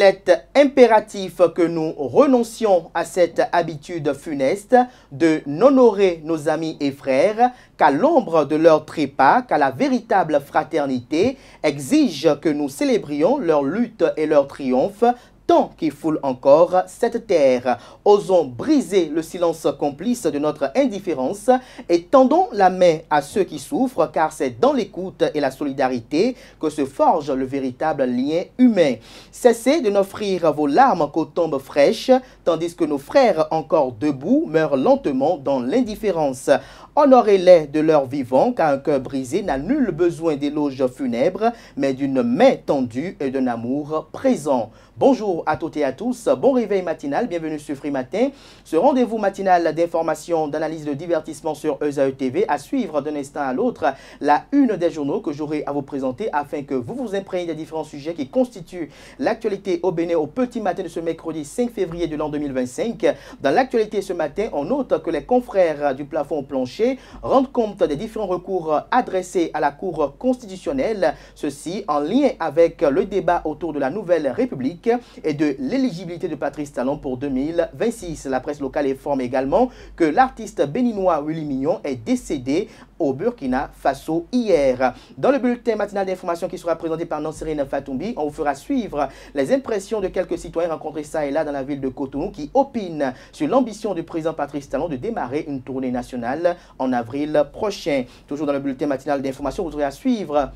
est impératif que nous renoncions à cette habitude funeste de n'honorer nos amis et frères qu'à l'ombre de leur trépas, car la véritable fraternité exige que nous célébrions leur lutte et leur triomphe, tant qu'il foule encore cette terre. Osons briser le silence complice de notre indifférence et tendons la main à ceux qui souffrent, car c'est dans l'écoute et la solidarité que se forge le véritable lien humain. Cessez de n'offrir vos larmes qu'aux tombes fraîches, tandis que nos frères encore debout meurent lentement dans l'indifférence. Honorez-les de leur vivant, car un cœur brisé n'a nul besoin d'éloges funèbres, mais d'une main tendue et d'un amour présent. Bonjour à toutes et à tous, bon réveil matinal, bienvenue sur Free Matin. Ce rendez-vous matinal d'information, d'analyse, de divertissement sur ESAE TV, à suivre d'un instant à l'autre la une des journaux que j'aurai à vous présenter afin que vous vous imprégniez des différents sujets qui constituent l'actualité au Bénin au petit matin de ce mercredi 5 février de l'an 2025. Dans l'actualité ce matin, on note que les confrères du plafond au plancher rendent compte des différents recours adressés à la Cour constitutionnelle, ceci en lien avec le débat autour de la nouvelle République et de l'éligibilité de Patrice Talon pour 2026. La presse locale informe également que l'artiste béninois Willy Mignon est décédé au Burkina Faso hier. Dans le bulletin matinal d'information qui sera présenté par Nansérine Fatoumbi, on vous fera suivre les impressions de quelques citoyens rencontrés ça et là dans la ville de Cotonou qui opinent sur l'ambition du président Patrice Talon de démarrer une tournée nationale en avril prochain. Toujours dans le bulletin matinal d'information, vous aurez à suivre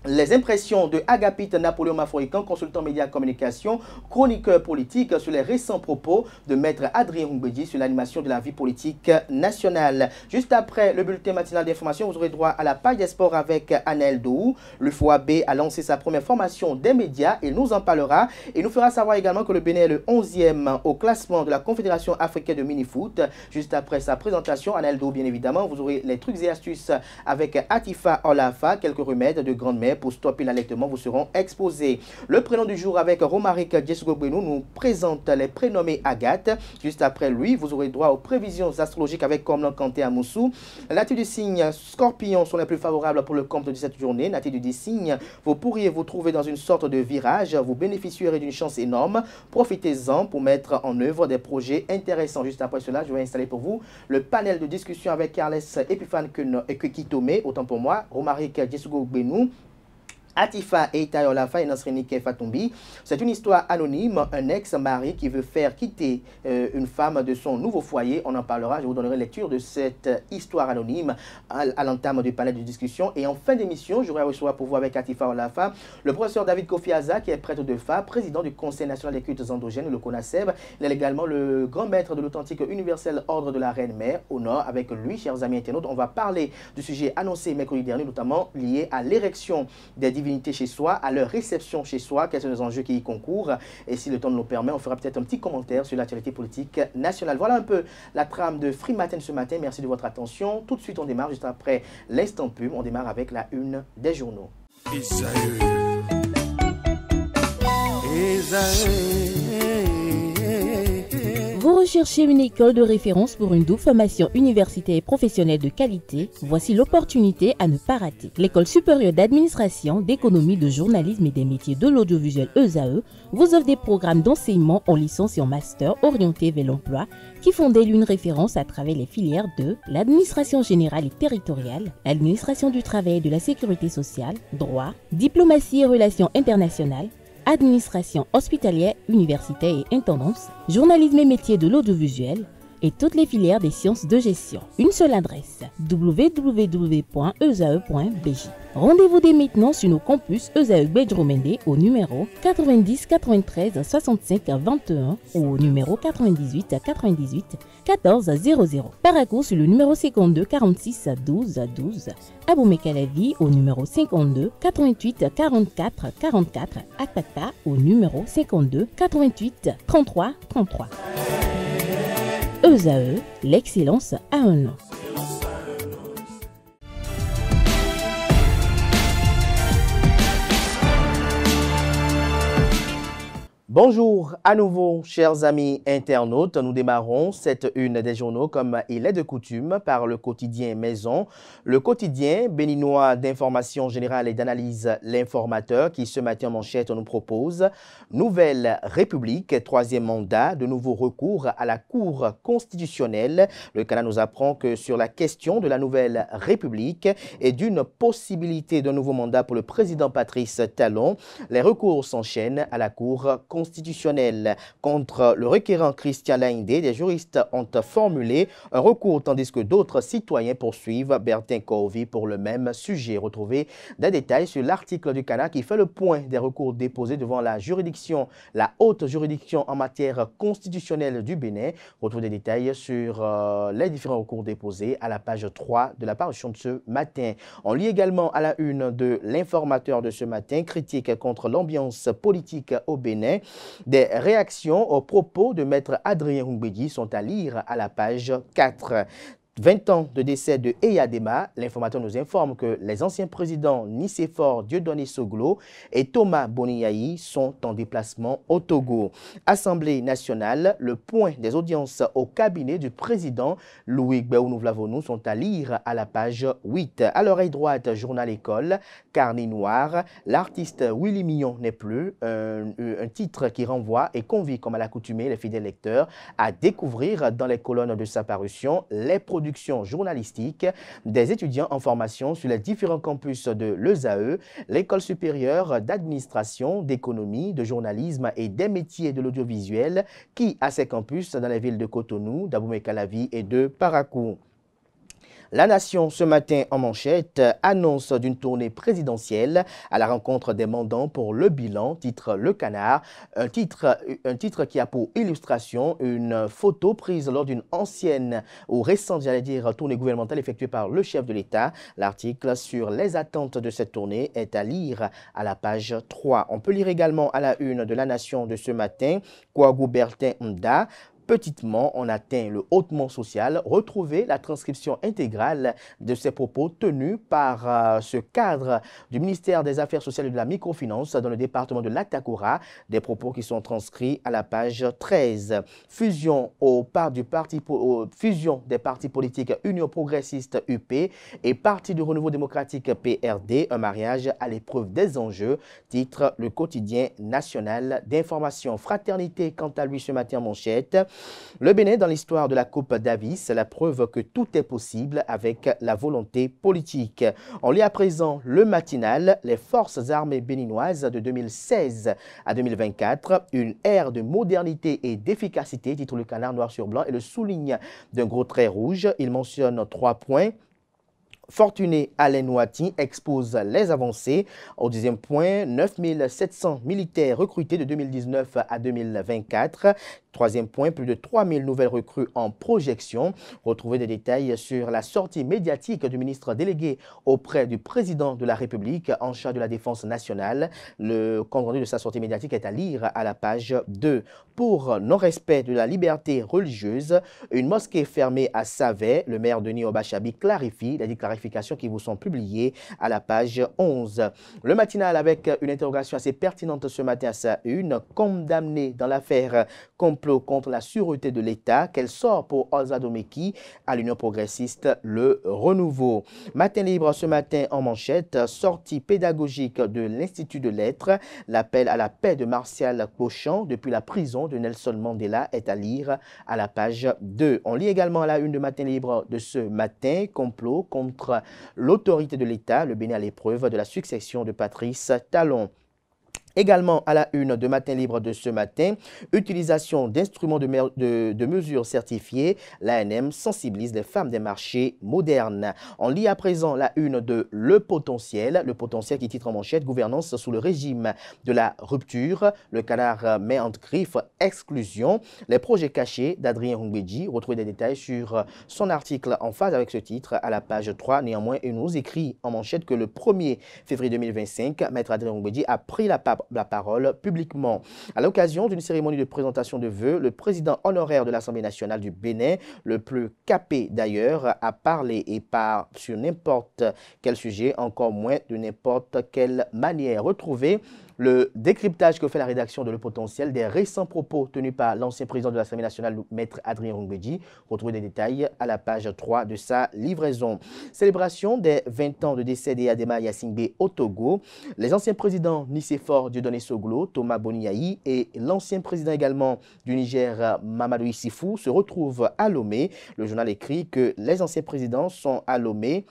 les impressions de Agapite Napoléon Mafroikan, consultant médias communication, chroniqueur politique, sur les récents propos de maître Adrien Rumbedi sur l'animation de la vie politique nationale. Juste après le bulletin matinal d'information, vous aurez droit à la page des sports avec Anel Dou. Le FOAB a lancé sa première formation des médias. Il nous en parlera et nous fera savoir également que le Bénin est le 11e au classement de la Confédération africaine de mini-foot. Juste après sa présentation, Anel Dou, bien évidemment, vous aurez les trucs et astuces avec Atifa Olafa, quelques remèdes de grande mère pour stopper l'allaitement vous seront exposés. Le prénom du jour avec Romaric Djesugobrenou nous présente les prénommés Agathe. Juste après lui, vous aurez droit aux prévisions astrologiques avec Komlan Kanté à Moussou. Natifs du signe Scorpion sont les plus favorables pour le compte de cette journée. Natifs du signe, vous pourriez vous trouver dans une sorte de virage. Vous bénéficierez d'une chance énorme. Profitez-en pour mettre en œuvre des projets intéressants. Juste après cela, je vais installer pour vous le panel de discussion avec Carles Epiphane Kitome, autant pour moi, Romaric Djesugobrenou, Atifa et Olafa et Nansrenike Fatoumbi. C'est une histoire anonyme, un ex-mari qui veut faire quitter une femme de son nouveau foyer. On en parlera, je vous donnerai lecture de cette histoire anonyme à l'entame du panel de discussion. Et en fin d'émission, j'aurai à recevoir pour vous avec Atifa Olafa le professeur David Kofi Aza, qui est prêtre de FA, président du Conseil national des cultes endogènes, le CONASEB. Il est également le grand maître de l'authentique universel ordre de la Reine-Mère au Nord. Avec lui, chers amis internautes, on va parler du sujet annoncé mercredi dernier, notamment lié à l'érection des divinités chez soi, à leur réception chez soi, quels sont les enjeux qui y concourent. Et si le temps nous le permet, on fera peut-être un petit commentaire sur l'actualité politique nationale. Voilà un peu la trame de Free Matin ce matin. Merci de votre attention. Tout de suite, on démarre juste après l'instant pub. On démarre avec la une des journaux. Vous recherchez une école de référence pour une double formation universitaire et professionnelle de qualité? Voici l'opportunité à ne pas rater. L'École supérieure d'administration, d'économie, de journalisme et des métiers de l'audiovisuel ESAE vous offre des programmes d'enseignement en licence et en master orientés vers l'emploi qui font d'elle une référence à travers les filières de l'administration générale et territoriale, l'administration du travail et de la sécurité sociale, droit, diplomatie et relations internationales, administration hospitalière, universitaire et intendance, journalisme et métiers de l'audiovisuel et toutes les filières des sciences de gestion. Une seule adresse, www.esae.bj. Rendez-vous dès maintenant sur nos campus ESAE Bedromende au numéro 90 93 65 21 ou au numéro 98 98 14 00. Paracourt sur le numéro 52 46 12 12. Aboumé-Calavi au numéro 52 88 44 44. Akpata au numéro 52 88 33 33. ESAE, l'excellence à un nom. Bonjour à nouveau, chers amis internautes. Nous démarrons cette une des journaux comme il est de coutume par le quotidien Maison, le quotidien béninois d'information générale et d'analyse L'Informateur qui ce matin en manchette nous propose Nouvelle République, troisième mandat, de nouveaux recours à la Cour constitutionnelle. Le Canada nous apprend que sur la question de la Nouvelle République et d'une possibilité d'un nouveau mandat pour le président Patrice Talon, les recours s'enchaînent à la Cour constitutionnelle. Contre le requérant Christian Laindé, des juristes ont formulé un recours tandis que d'autres citoyens poursuivent Bertin Corvi pour le même sujet. Retrouvez des détails sur l'article du Canada qui fait le point des recours déposés devant la haute juridiction en matière constitutionnelle du Bénin. Retrouvez des détails sur les différents recours déposés à la page 3 de la parution de ce matin. On lit également à la une de L'Informateur de ce matin, critique contre l'ambiance politique au Bénin. Des réactions aux propos de maître Adrien Humbedi sont à lire à la page 4. 20 ans de décès de Eyadema, l'informateur nous informe que les anciens présidents Nicéphore Dieudonné Soglo et Thomas Boniaï sont en déplacement au Togo. Assemblée nationale, le point des audiences au cabinet du président Louis Gbéou-Nouvlavonou sont à lire à la page 8. À l'oreille droite, journal école, carnet noir, l'artiste Willy Mignon n'est plus, un titre qui renvoie et convie comme à l'accoutumée les fidèles lecteurs à découvrir dans les colonnes de sa parution les productions journalistique des étudiants en formation sur les différents campus de l'ESAE, l'École supérieure d'administration, d'économie, de journalisme et des métiers de l'audiovisuel qui a ses campus dans les villes de Cotonou, d'Abomey-Calavi et de Parakou. La Nation, ce matin en manchette, annonce d'une tournée présidentielle à la rencontre des mandants pour le bilan, titre Le Canard, un titre qui a pour illustration une photo prise lors d'une ancienne ou récente, tournée gouvernementale effectuée par le chef de l'État. L'article sur les attentes de cette tournée est à lire à la page 3. On peut lire également à la une de La Nation de ce matin, Kouagou Bertin Mda. Petitement, on atteint le hautement social. Retrouvez la transcription intégrale de ces propos tenus par ce cadre du ministère des Affaires sociales et de la microfinance dans le département de l'Atakura. Des propos qui sont transcrits à la page 13. Fusion des partis politiques Union progressiste UP et Parti du renouveau démocratique PRD. Un mariage à l'épreuve des enjeux. Titre le quotidien national d'information. Fraternité, quant à lui, ce matin en manchette. Le Bénin dans l'histoire de la Coupe Davis, la preuve que tout est possible avec la volonté politique. On lit à présent le matinal, les forces armées béninoises de 2016 à 2024, une ère de modernité et d'efficacité, titre le Canard noir sur blanc et le souligne d'un gros trait rouge. Il mentionne 3 points. Fortuné Alain Nouati expose les avancées. Au 10e point, 9700 militaires recrutés de 2019 à 2024. 3e point, plus de 3000 nouvelles recrues en projection. Retrouvez des détails sur la sortie médiatique du ministre délégué auprès du président de la République en charge de la défense nationale. Le compte rendu de sa sortie médiatique est à lire à la page 2. Pour non-respect de la liberté religieuse, une mosquée fermée à Savet, le maire Denis Obachabi clarifie les clarifications qui vous sont publiées à la page 11. Le matinal avec une interrogation assez pertinente ce matin à sa une, condamné dans l'affaire complot contre la sûreté de l'État, qu'elle sort pour Ozadomeki à l'Union progressiste Le Renouveau. Matin libre ce matin en manchette, sortie pédagogique de l'Institut de lettres, l'appel à la paix de Martial Cauchan depuis la prison de Nelson Mandela est à lire à la page 2. On lit également à la une de Matin libre de ce matin, complot contre l'autorité de l'État, le Bénin à l'épreuve de la succession de Patrice Talon. Également à la une de Matin libre de ce matin, utilisation d'instruments de mesure certifiés, l'ANM sensibilise les femmes des marchés modernes. On lit à présent la une de Le Potentiel qui titre en manchette gouvernance sous le régime de la rupture. Le Canard met en griffe exclusion. Les projets cachés d'Adrien Humbedi. Retrouvez des détails sur son article en phase avec ce titre à la page 3. Néanmoins, il nous écrit en manchette que le 1er février 2025, Maître Adrien Humbedi a pris la parole publiquement. À l'occasion d'une cérémonie de présentation de vœux, le président honoraire de l'Assemblée nationale du Bénin, le plus capé d'ailleurs, a parlé et pas sur n'importe quel sujet, encore moins de n'importe quelle manière. Retrouvez Le décryptage que fait la rédaction de Le Potentiel des récents propos tenus par l'ancien président de l'Assemblée nationale, Maître Adrien Roungbeji. Retrouvez des détails à la page 3 de sa livraison. Célébration des 20 ans de décès d'Eyadema Yassingbe au Togo. Les anciens présidents Nicéphore Dieudonné Soglo, Thomas Boniaï et l'ancien président également du Niger, Mamadou Issifou, se retrouvent à Lomé. Le journal écrit que les anciens présidents sont à Lomé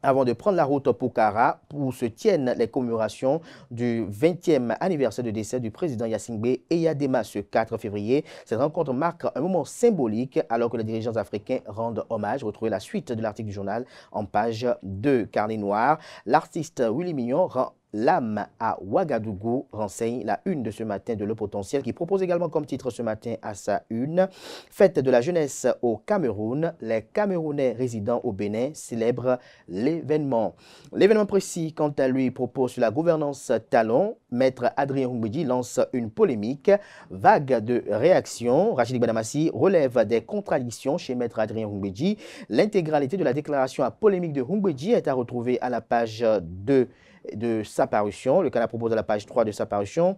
avant de prendre la route pour Kara, où se tiennent les commémorations du 20e anniversaire de décès du président Yassingbe Eyadema ce 4 février. Cette rencontre marque un moment symbolique alors que les dirigeants africains rendent hommage. Retrouvez la suite de l'article du journal en page 2. Carnet noir, l'artiste Willy Mignon rend l'âme à Ouagadougou, renseigne la une de ce matin de Le Potentiel, qui propose également comme titre ce matin à sa une: Fête de la jeunesse au Cameroun, les Camerounais résidant au Bénin célèbrent l'événement. L'événement précis, quant à lui, propose sur la gouvernance talon. Maître Adrien Roungbeji lance une polémique. Vague de réactions. Rachid Badamassi relève des contradictions chez Maître Adrien Roungbeji. L'intégralité de la déclaration à polémique de Roungbeji est à retrouver à la page 2 de sa parution. Le Canard propose à la page 3 de sa parution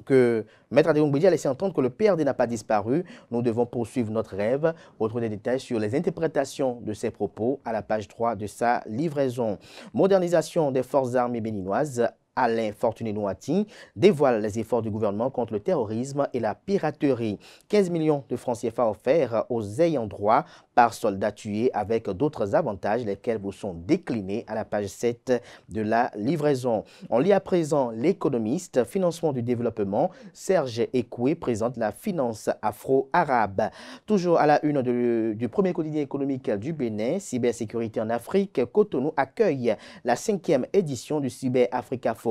que Maître Adrien Roungbeji a laissé entendre que le PRD n'a pas disparu. Nous devons poursuivre notre rêve. Retrouvez des détails sur les interprétations de ses propos à la page 3 de sa livraison. Modernisation des forces armées béninoises. Alain Fortuné-Noatin dévoile les efforts du gouvernement contre le terrorisme et la piraterie. 15 millions de francs CFA offerts aux ayants droit par soldats tués avec d'autres avantages, lesquels vous sont déclinés à la page 7 de la livraison. On lit à présent l'économiste, financement du développement. Serge Ekoué présente la finance afro-arabe. Toujours à la une du premier quotidien économique du Bénin, cybersécurité en Afrique, Cotonou accueille la 5e édition du Cyber Africa Forum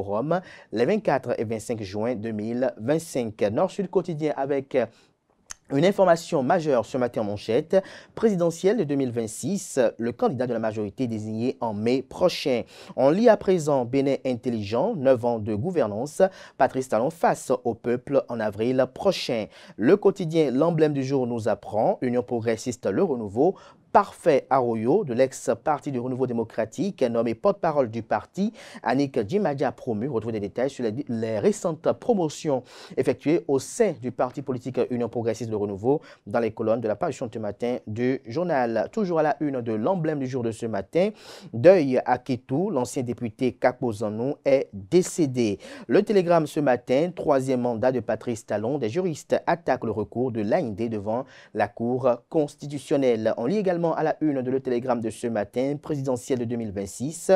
les 24 et 25 juin 2025. Nord-Sud quotidien avec une information majeure ce matin en manchette: présidentielle de 2026, le candidat de la majorité désigné en mai prochain. On lit à présent Bénin intelligent, 9 ans de gouvernance, Patrice Talon face au peuple en avril prochain. Le quotidien L'Emblème du jour nous apprend, Union progressiste Le Renouveau, Parfait Arroyo de l'ex-parti du Renouveau démocratique, nommé porte-parole du parti, Annick Djimadja promu. Retrouvez des détails sur les récentes promotions effectuées au sein du parti politique Union progressiste de Renouveau dans les colonnes de la parution de ce matin du journal. Toujours à la une de L'Emblème du jour de ce matin, deuil à Kétou, l'ancien député Kakpo Zanou est décédé. Le Télégramme ce matin, 3e mandat de Patrice Talon, des juristes attaquent le recours de l'AND devant la Cour constitutionnelle. On lit également à la une de Le Télégramme de ce matin, présidentielle de 2026.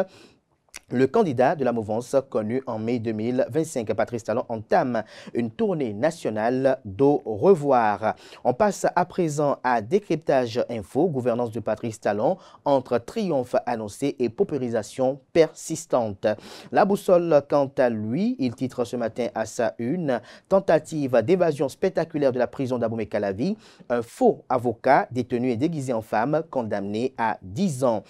Le candidat de la mouvance connu en mai 2025, Patrice Talon, entame une tournée nationale d'au revoir. On passe à présent à décryptage info, gouvernance de Patrice Talon, entre triomphe annoncé et paupérisation persistante. La boussole, quant à lui, il titre ce matin à sa une: tentative d'évasion spectaculaire de la prison d'Abomey-Calavi, un faux avocat détenu et déguisé en femme condamné à 10 ans.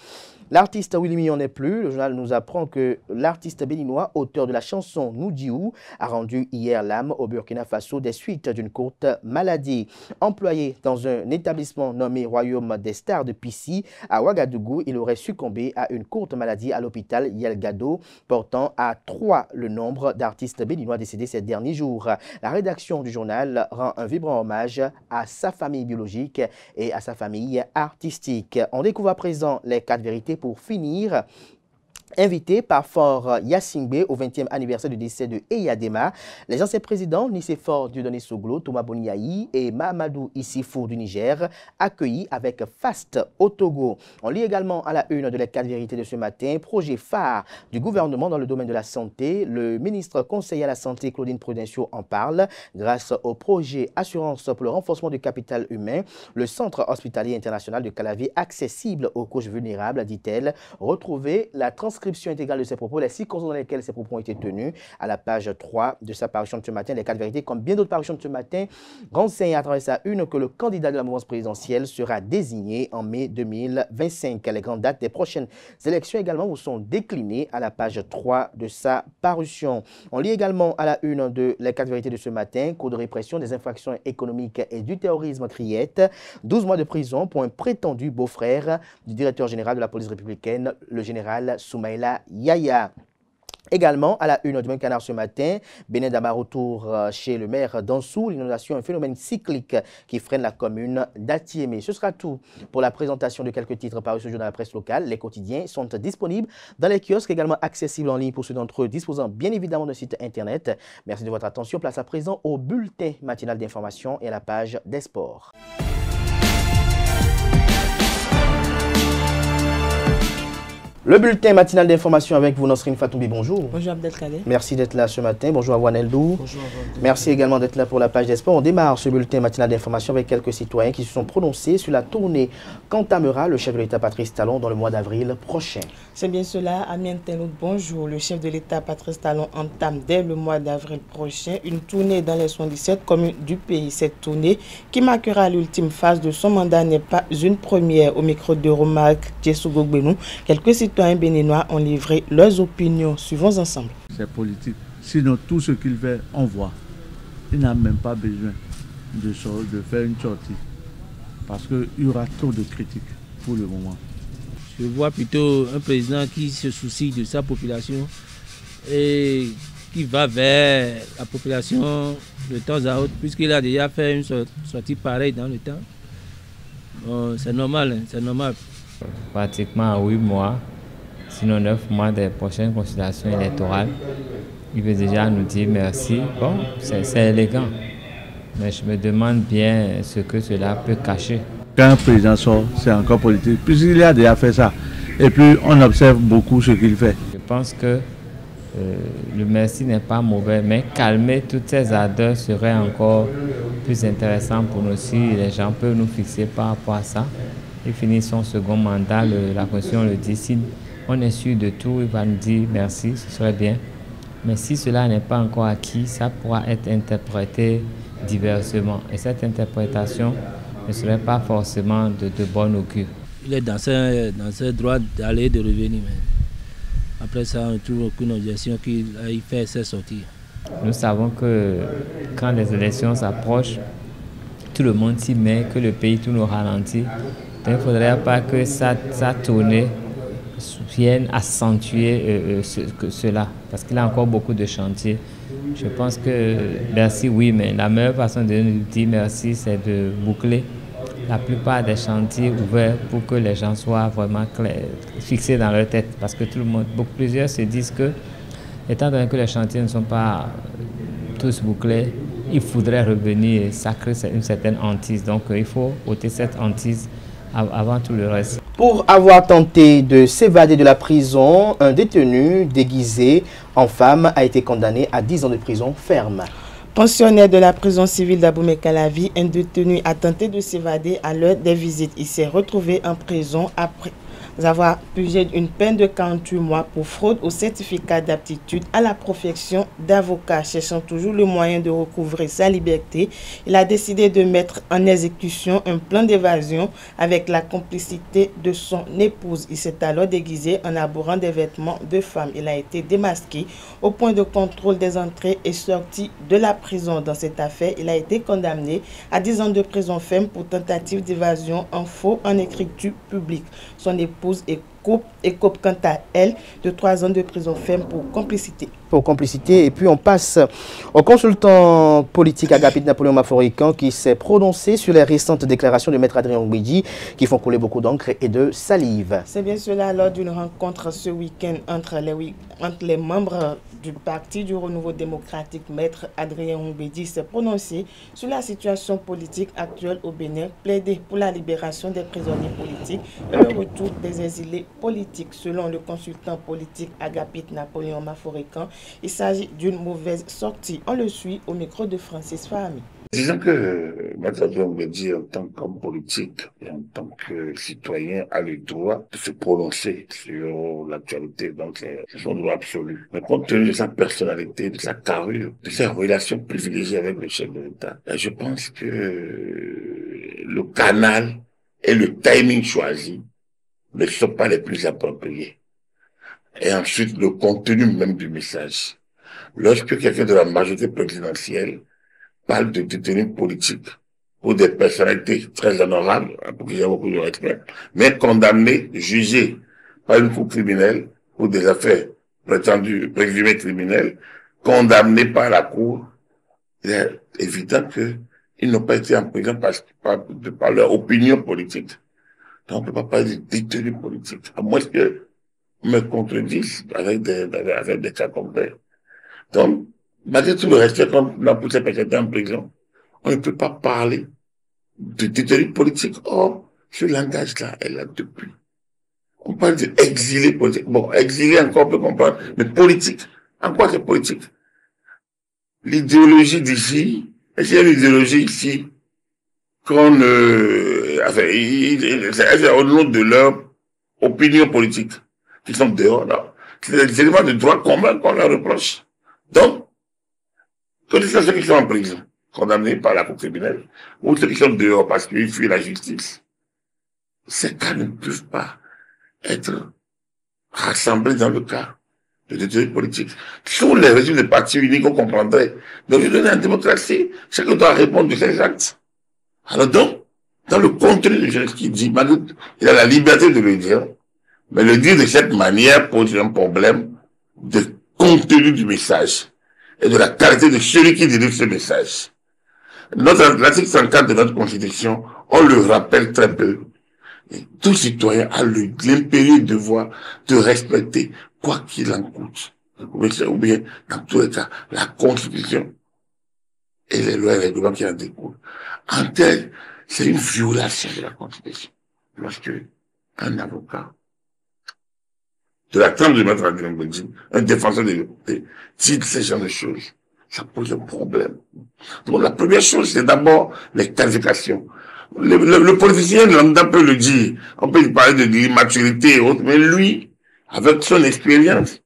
L'artiste Willy Mignon n'est plus. Le journal nous apprend que l'artiste béninois, auteur de la chanson Noudiou, a rendu hier l'âme au Burkina Faso des suites d'une courte maladie. Employé dans un établissement nommé Royaume des Stars de Pissi à Ouagadougou, il aurait succombé à une courte maladie à l'hôpital Yelgado, portant à 3 le nombre d'artistes béninois décédés ces derniers jours. La rédaction du journal rend un vibrant hommage à sa famille biologique et à sa famille artistique. On découvre à présent les 4 vérités pour finir. Invité par Fort Yassingbe au 20e anniversaire du décès de Eyadema, les anciens présidents Nicéphore Dieudonné Soglo, Thomas Boniaï et Mamadou Issifou du Niger, accueillis avec faste au Togo. On lit également à la une de les 4 vérités de ce matin, projet phare du gouvernement dans le domaine de la santé. Le ministre conseiller à la santé, Claudine Prudencio, en parle. Grâce au projet Assurance pour le renforcement du capital humain, le centre hospitalier international de Calavi accessible aux couches vulnérables, dit-elle. Retrouvez la transcription intégrale de ses propos, les circonstances dans lesquelles ces propos ont été tenus à la page 3 de sa parution de ce matin. Les 4 vérités, comme bien d'autres parutions de ce matin, renseignent à travers sa une que le candidat de la mouvance présidentielle sera désigné en mai 2025. Les grandes dates des prochaines élections également vous sont déclinées à la page 3 de sa parution. On lit également à la une de les 4 vérités de ce matin, cours de répression des infractions économiques et du terrorisme criette, 12 mois de prison pour un prétendu beau-frère du directeur général de la police républicaine, le général Soumaïla Yaya. Également, à la une du Canard ce matin, Bénin Dama retour chez le maire d'Ansou. L'inondation, un phénomène cyclique qui freine la commune d'Atiémé. Ce sera tout pour la présentation de quelques titres parus ce jour dans la presse locale. Les quotidiens sont disponibles dans les kiosques, également accessibles en ligne pour ceux d'entre eux disposant bien évidemment d'un site internet. Merci de votre attention. Place à présent au bulletin matinal d'information et à la page des sports. Le bulletin matinal d'information avec vous, Nosrine Fatoumbi, bonjour. Bonjour Abdelkader. Merci d'être là ce matin. Bonjour à Waneldou. Bonjour. Merci également d'être là pour la page des sports. On démarre ce bulletin matinal d'information avec quelques citoyens qui se sont prononcés sur la tournée qu'entamera le chef de l'État Patrice Talon dans le mois d'avril prochain. C'est bien cela, Amien Telout, bonjour. Le chef de l'État Patrice Talon entame dès le mois d'avril prochain une tournée dans les 77 communes du pays. Cette tournée, qui marquera l'ultime phase de son mandat, n'est pas une première. Au micro de Romark Djessougogbenu, quelques citoyens béninois ont livré leurs opinions. Suivons ensemble. C'est politique. Sinon, tout ce qu'il fait, on voit. Il n'a même pas besoin de faire une sortie. Parce qu'il y aura trop de critiques pour le moment. Je vois plutôt un président qui se soucie de sa population et qui va vers la population de temps à autre, puisqu'il a déjà fait une sortie pareille dans le temps. Bon, c'est normal, c'est normal. Pratiquement à 8 mois, sinon 9 mois des prochaines consultations électorales, il veut déjà nous dire merci. Bon, c'est élégant, mais je me demande bien ce que cela peut cacher. Quand un président sort, c'est encore politique, puisqu'il a déjà fait ça. Et puis, on observe beaucoup ce qu'il fait. Je pense que le merci n'est pas mauvais, mais calmer toutes ces ardeurs serait encore plus intéressant pour nous si les gens peuvent nous fixer par rapport à ça. Il finit son second mandat, la Constitution le dit, si on est sûr de tout, il va nous dire merci, ce serait bien. Mais si cela n'est pas encore acquis, ça pourra être interprété diversement. Et cette interprétation ne serait pas forcément de bon augure. Il est dans ses droits d'aller et de revenir. Mais après ça, on ne trouve aucune objection qu'il fait ses sorties. Nous savons que quand les élections s'approchent, tout le monde s'y met, que le pays tout nous ralentit. Donc il ne faudrait pas que sa tournée vienne accentuer cela, parce qu'il a encore beaucoup de chantiers. Je pense que merci, oui, mais la meilleure façon de nous dire merci, c'est de boucler la plupart des chantiers ouverts pour que les gens soient vraiment clairs, fixés dans leur tête. Parce que plusieurs se disent que, étant donné que les chantiers ne sont pas tous bouclés, il faudrait revenir et ça crée une certaine hantise. Donc il faut ôter cette hantise avant tout le reste. Pour avoir tenté de s'évader de la prison, un détenu déguisé en femme a été condamné à 10 ans de prison ferme. Pensionnaire de la prison civile d'Abomey-Calavi, un détenu a tenté de s'évader à l'heure des visites. Il s'est retrouvé en prison après avoir purgé une peine de 48 mois pour fraude au certificat d'aptitude à la profession d'avocat. Cherchant toujours le moyen de recouvrer sa liberté, il a décidé de mettre en exécution un plan d'évasion avec la complicité de son épouse. Il s'est alors déguisé en arborant des vêtements de femme. Il a été démasqué au point de contrôle des entrées et sorties de la prison. Dans cette affaire, il a été condamné à 10 ans de prison ferme pour tentative d'évasion en faux en écriture publique. Son épouse écope quant à elle de 3 ans de prison ferme pour complicité. Et puis on passe au consultant politique Agapit Napoléon Maforican qui s'est prononcé sur les récentes déclarations de Maître Adrien Oumbédi qui font couler beaucoup d'encre et de salive. C'est bien cela lors d'une rencontre ce week-end entre les membres du Parti du Renouveau démocratique. Maître Adrien Oumbédi s'est prononcé sur la situation politique actuelle au Bénin, plaidé pour la libération des prisonniers politiques et le retour des exilés politiques. Selon le consultant politique Agapit Napoléon Maforican, il s'agit d'une mauvaise sortie. On le suit au micro de Francis Fahmy. Disons que Maître Adrien Oumbédi, en tant qu'homme politique et en tant que citoyen, a le droit de se prononcer sur l'actualité, donc c'est son droit absolu. Mais compte tenu de sa personnalité, de sa carrure, de ses relations privilégiées avec le chef de l'État, je pense que le canal et le timing choisi ne sont pas les plus appropriés. Et ensuite, le contenu même du message. Lorsque quelqu'un de la majorité présidentielle parle de détenus politiques ou des personnalités très honorables, pour qui j'ai beaucoup de respect, mais condamnés, jugés par une cour criminelle pour des affaires prétendus, présumés criminels, condamnés par la Cour, il est évident qu'ils n'ont pas été en prison par leur opinion politique. Donc, on ne peut pas parler de détenus politiques, à moins que on me contredise avec des cas concrets. Donc, malgré tout le respect qu'on a pour ces personnes en prison, on ne peut pas parler de détenus politiques. Or, ce langage-là est là depuis. On parle d'exilé politique. Bon, exilé encore, on peut comprendre, mais politique. En quoi c'est politique? L'idéologie d'ici, est-ce qu'il y a une idéologie ici qu'on c'est au nom de leur opinion politique qui sont dehors là. C'est des éléments de droit commun qu'on leur reproche. Donc, que ce soit ceux qui sont en prison, condamnés par la Cour criminelle, ou ceux qui sont dehors parce qu'ils fuient la justice, ces cas ne peuvent pas être rassemblés dans le cas de détenus politiques. Sous les régimes de partis uniques, on comprendrait. Donc, je donne en démocratie, chacun doit répondre de ses actes. Alors donc, dans le contenu de ce qu'il dit, il a la liberté de le dire, mais le dire de cette manière pose un problème de contenu du message et de la qualité de celui qui délivre ce message. L'article 104 de notre Constitution, on le rappelle très peu. Et tout citoyen a l'impérieux devoir de respecter quoi qu'il en coûte. Ou bien, dans tous les cas, la Constitution et les lois et règlements qui en découlent. En tel, c'est une violation de la Constitution. Lorsque un avocat de la trempe de Maître Adrien Bondine, un défenseur de liberté, dit ce genre de choses, ça pose un problème. Donc la première chose, c'est d'abord les qualifications. Le politicien lambda peut le dire. On peut lui parler de l'immaturité et autres, mais lui, avec son expérience,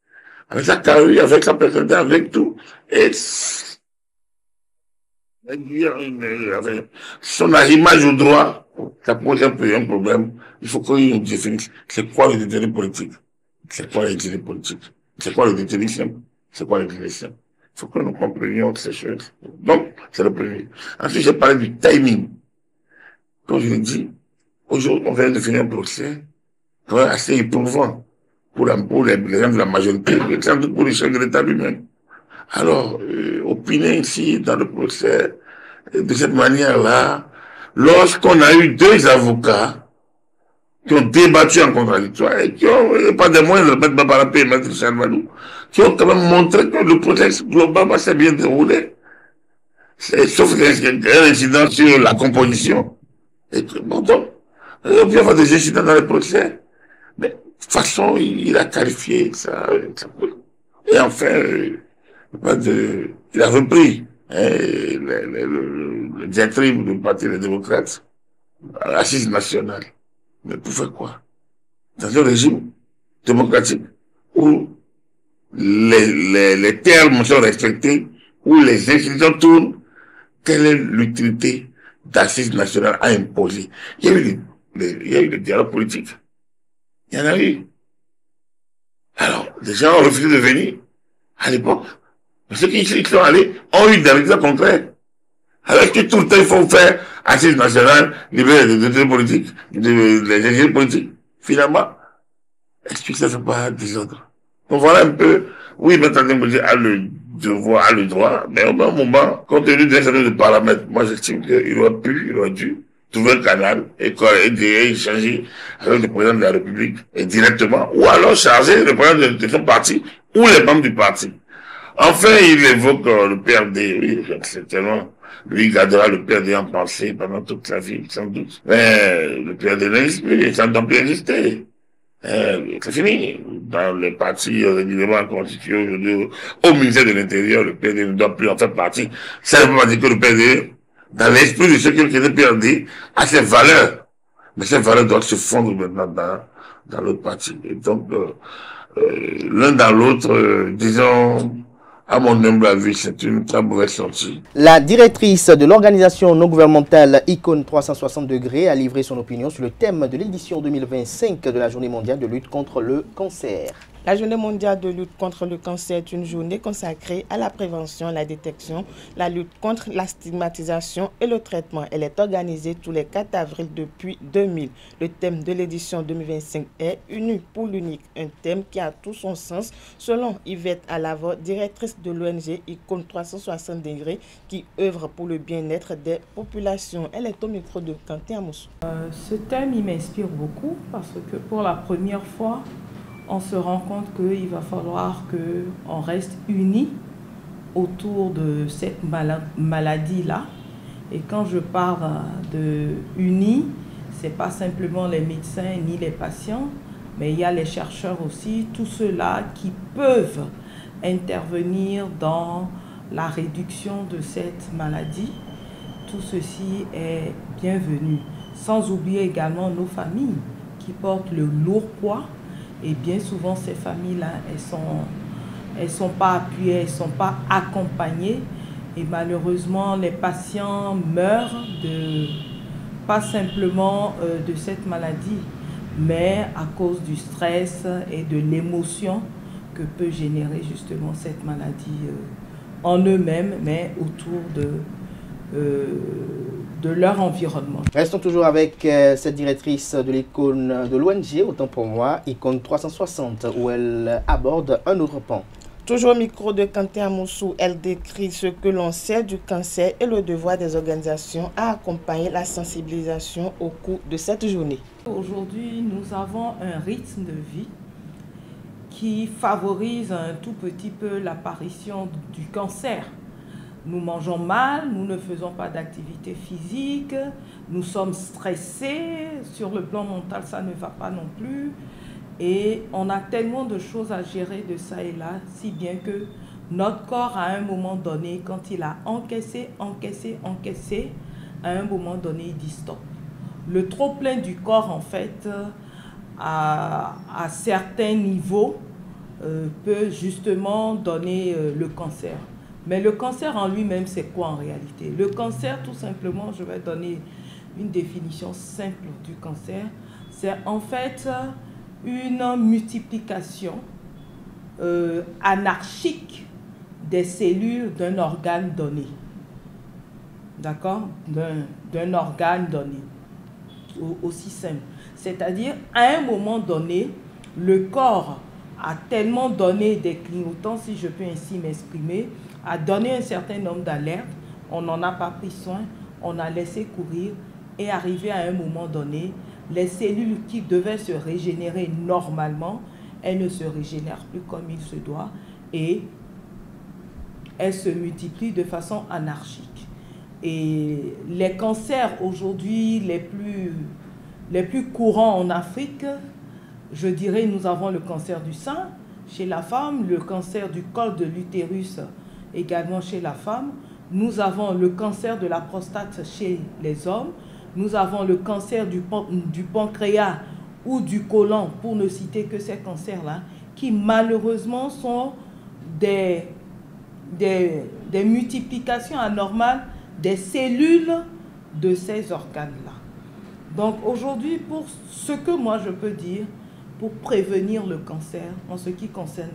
avec sa carrière, avec sa personnalité, avec tout, et son arrimage au droit, ça pose un peu un problème. Il faut qu'on nous définisse c'est quoi le détenu politique, c'est quoi l'exilé politique, c'est quoi le détenu simple, c'est quoi l'exilé simple. Il faut que nous comprenions ces choses. Donc, c'est le premier. Ensuite, j'ai parlé du timing. Comme je l'ai dit, aujourd'hui, on vient de finir un procès assez éprouvant pour les gens de la majorité, mais sans doute pour les chefs de l'État lui-même. Alors, opiner ici dans le procès de cette manière-là, lorsqu'on a eu deux avocats qui ont débattu en contradictoire et qui ont, pas de moyens de mettre Babarapé et Maître Salvadou, qui ont quand même montré que le procès globalement s'est bien déroulé. Sauf un incident sur la composition. Et bon, donc, il y a avoir des incidents dans le procès. Mais, de toute façon, il a qualifié ça. Et enfin, il a repris le diatribe du Parti des démocrates à l'assise nationale. Mais pour faire quoi? Dans un régime démocratique où les termes sont respectés, où les institutions tournent, quelle est l'utilité d'assises nationales à imposer? Il y a eu le dialogue politique. Il y en a eu. Alors, les gens ont refusé de venir à l'époque. Mais ceux qui sont allés ont eu des résultats concrets. Alors, est-ce que tout le temps il faut faire assises nationales, libérer les détenus politiques, les exilés politiques? Finalement, est-ce que ça ne fait pas désordre? Donc voilà un peu, oui, Maître Adrien Bondine a le devoir, a le droit, mais au même moment, compte tenu d'un certain nombre de paramètres, moi j'estime qu'il aurait dû trouver un canal et échanger avec le président de la République et directement, ou alors charger le président de son parti ou les membres du parti. Enfin, il évoque le PRD, oui, certainement. Lui gardera le PRD en pensée pendant toute sa vie, sans doute. Mais le PRD n'existe plus, ça ne doit plus exister. C'est fini. Dans les partis régulièrement constitués aujourd'hui au ministère de l'Intérieur, le PRD ne doit plus en faire partie. Ça ne veut pas dire que le PRD, dans l'esprit de ceux qui ont été PRD, a ses valeurs. Mais ces valeurs doivent se fondre maintenant dans l'autre parti. Et donc, l'un dans l'autre, disons, à mon humble avis, c'est une très mauvaise sortie. La directrice de l'organisation non gouvernementale Icône 360 degrés a livré son opinion sur le thème de l'édition 2025 de la Journée mondiale de lutte contre le cancer. La journée mondiale de lutte contre le cancer est une journée consacrée à la prévention, la détection, la lutte contre la stigmatisation et le traitement. Elle est organisée tous les 4 avril depuis 2000. Le thème de l'édition 2025 est « Unis pour l'unique », un thème qui a tout son sens selon Yvette Alavo, directrice de l'ONG Icône 360 degrés qui œuvre pour le bien-être des populations. Elle est au micro de Quentin Amoussou. Ce thème, il m'inspire beaucoup parce que pour la première fois, on se rend compte qu'il va falloir qu'on reste unis autour de cette maladie-là. Et quand je parle de unis, ce n'est pas simplement les médecins ni les patients, mais il y a les chercheurs aussi, tous ceux-là qui peuvent intervenir dans la réduction de cette maladie. Tout ceci est bienvenu. Sans oublier également nos familles qui portent le lourd poids. Et bien souvent, ces familles-là, elles sont pas appuyées, elles ne sont pas accompagnées. Et malheureusement, les patients meurent pas simplement de cette maladie, mais à cause du stress et de l'émotion que peut générer justement cette maladie en eux-mêmes, mais autour de leur environnement. Restons toujours avec cette directrice de l'icône de l'ONG, autant pour moi, Icône 360, où elle aborde un autre pan. Toujours au micro de Quentin Amoussou, elle décrit ce que l'on sait du cancer et le devoir des organisations à accompagner la sensibilisation au cours de cette journée. Aujourd'hui, nous avons un rythme de vie qui favorise un tout petit peu l'apparition du cancer. Nous mangeons mal, nous ne faisons pas d'activité physique, nous sommes stressés, sur le plan mental ça ne va pas non plus. Et on a tellement de choses à gérer de ça et là, si bien que notre corps à un moment donné, quand il a encaissé, à un moment donné il dit stop. Le trop plein du corps en fait, à certains niveaux, peut justement donner le cancer. Mais le cancer en lui-même, c'est quoi en réalité? Le cancer, tout simplement, je vais donner une définition simple du cancer. C'est en fait une multiplication anarchique des cellules d'un organe donné. D'accord? D'un organe donné. Aussi simple. C'est-à-dire, à un moment donné, le corps a tellement donné des clignotants, si je peux ainsi m'exprimer, a donné un certain nombre d'alertes, on n'en a pas pris soin, on a laissé courir et arrivé à un moment donné, les cellules qui devaient se régénérer normalement, elles ne se régénèrent plus comme il se doit et elles se multiplient de façon anarchique. Et les cancers aujourd'hui les plus courants en Afrique, je dirais nous avons le cancer du sein chez la femme, le cancer du col de l'utérus également chez la femme. Nous avons le cancer de la prostate chez les hommes. Nous avons le cancer du pancréas ou du côlon, pour ne citer que ces cancers-là, qui malheureusement sont des multiplications anormales des cellules de ces organes-là. Donc aujourd'hui, pour ce que moi je peux dire, pour prévenir le cancer, en ce qui concerne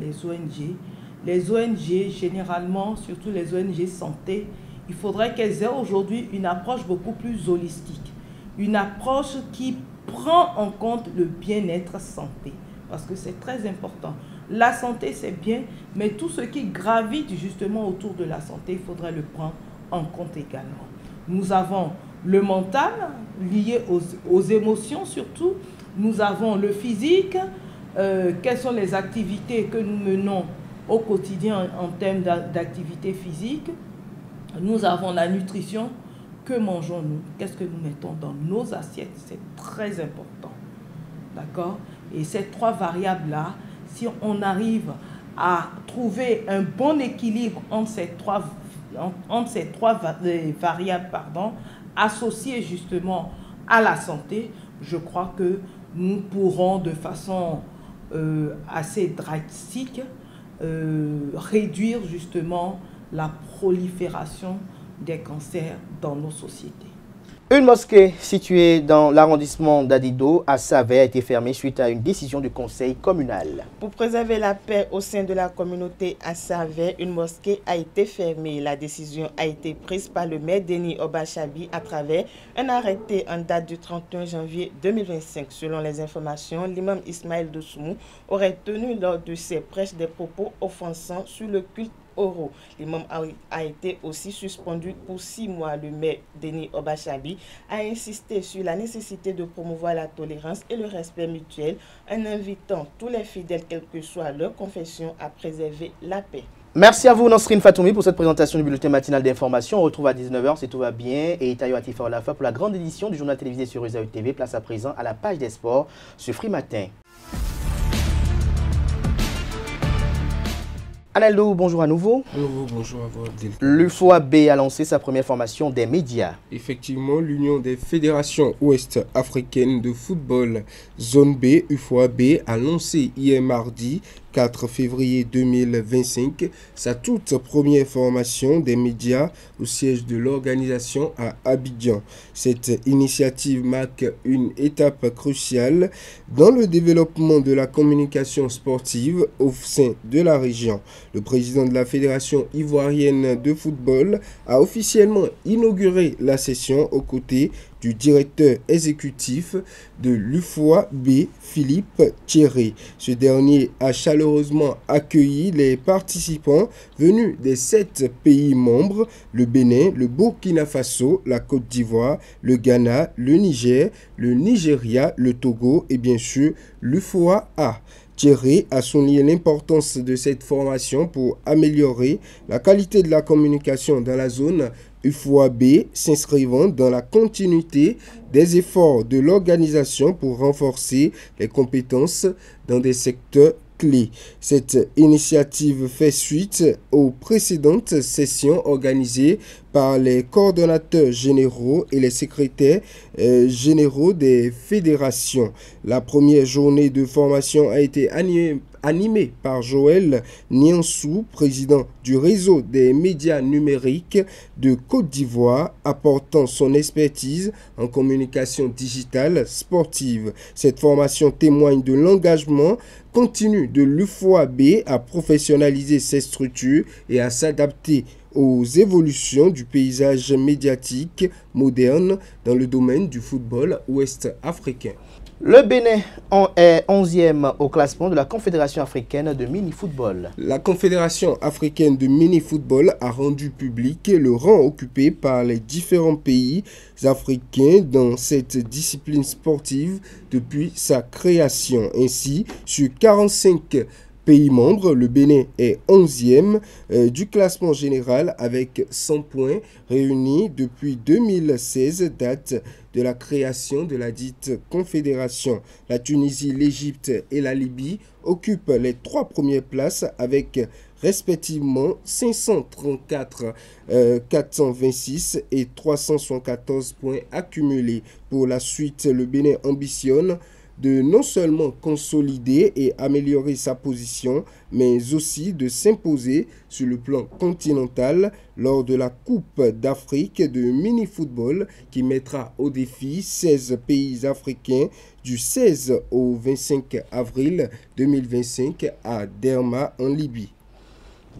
les ONG généralement, surtout les ONG santé, il faudrait qu'elles aient aujourd'hui une approche beaucoup plus holistique, une approche qui prend en compte le bien-être santé, parce que c'est très important. La santé, c'est bien, mais tout ce qui gravite justement autour de la santé, il faudrait le prendre en compte également. Nous avons le mental, lié aux émotions surtout. Nous avons le physique, quelles sont les activités que nous menons au quotidien en termes d'activité physique. Nous avons la nutrition, que mangeons-nous, qu'est-ce que nous mettons dans nos assiettes, c'est très important. D'accord? Et ces trois variables-là, si on arrive à trouver un bon équilibre entre ces trois variables, associées justement à la santé, je crois que nous pourrons de façon assez drastique réduire justement la prolifération des cancers dans nos sociétés. Une mosquée située dans l'arrondissement d'Adido à Savè a été fermée suite à une décision du conseil communal. Pour préserver la paix au sein de la communauté à Savè, une mosquée a été fermée. La décision a été prise par le maire Denis Obachabi à travers un arrêté en date du 31 janvier 2025. Selon les informations, l'imam Ismaël Dosoumou aurait tenu lors de ses prêches des propos offensants sur le culte. L'imam a été aussi suspendu pour 6 mois. Le maire Denis Obachabi a insisté sur la nécessité de promouvoir la tolérance et le respect mutuel en invitant tous les fidèles, quelle que soit leur confession, à préserver la paix. Merci à vous, Nasrine Fatoumi, pour cette présentation du bulletin matinal d'information. On retrouve à 19h si tout va bien. Et Itayo Atifa Olafa pour la grande édition du journal télévisé sur Usaï TV. Place à présent à la page des sports sur Free Matin. Analdo, bonjour à nouveau. Bonjour à vous. L'UFOAB a lancé sa première formation des médias. Effectivement, l'Union des fédérations ouest-africaines de football, zone B, UFOAB, a lancé hier mardi 4 février 2025 sa toute première formation des médias au siège de l'organisation à Abidjan. Cette initiative marque une étape cruciale dans le développement de la communication sportive au sein de la région. Le président de la Fédération ivoirienne de football a officiellement inauguré la session aux côtés du directeur exécutif de l'UFOAB, Philippe Thierry. Ce dernier a chaleureusement accueilli les participants venus des 7 pays membres, le Bénin, le Burkina Faso, la Côte d'Ivoire, le Ghana, le Niger, le Nigeria, le Togo et bien sûr l'UFOA. Thierry a souligné l'importance de cette formation pour améliorer la qualité de la communication dans la zone UFOAB, s'inscrivant dans la continuité des efforts de l'organisation pour renforcer les compétences dans des secteurs clés. Cette initiative fait suite aux précédentes sessions organisées par les coordonnateurs généraux et les secrétaires généraux des fédérations. La première journée de formation a été animée par Joël Niansou, président du réseau des médias numériques de Côte d'Ivoire, apportant son expertise en communication digitale sportive. Cette formation témoigne de l'engagement continu de l'UFOAB à professionnaliser ses structures et à s'adapter aux évolutions du paysage médiatique moderne dans le domaine du football ouest-africain. Le Bénin est 11e au classement de la Confédération africaine de mini-football. La Confédération africaine de mini-football a rendu public le rang occupé par les différents pays africains dans cette discipline sportive depuis sa création. Ainsi, sur 45 pays membres, le Bénin est 11e du classement général avec 100 points réunis depuis 2016, date de la création de la dite confédération. La Tunisie, l'Égypte et la Libye occupent les 3 premières places avec respectivement 534, 426 et 374 points accumulés. Pour la suite, le Bénin ambitionne de non seulement consolider et améliorer sa position, mais aussi de s'imposer sur le plan continental lors de la Coupe d'Afrique de mini-football qui mettra au défi 16 pays africains du 16 au 25 avril 2025 à Derma en Libye.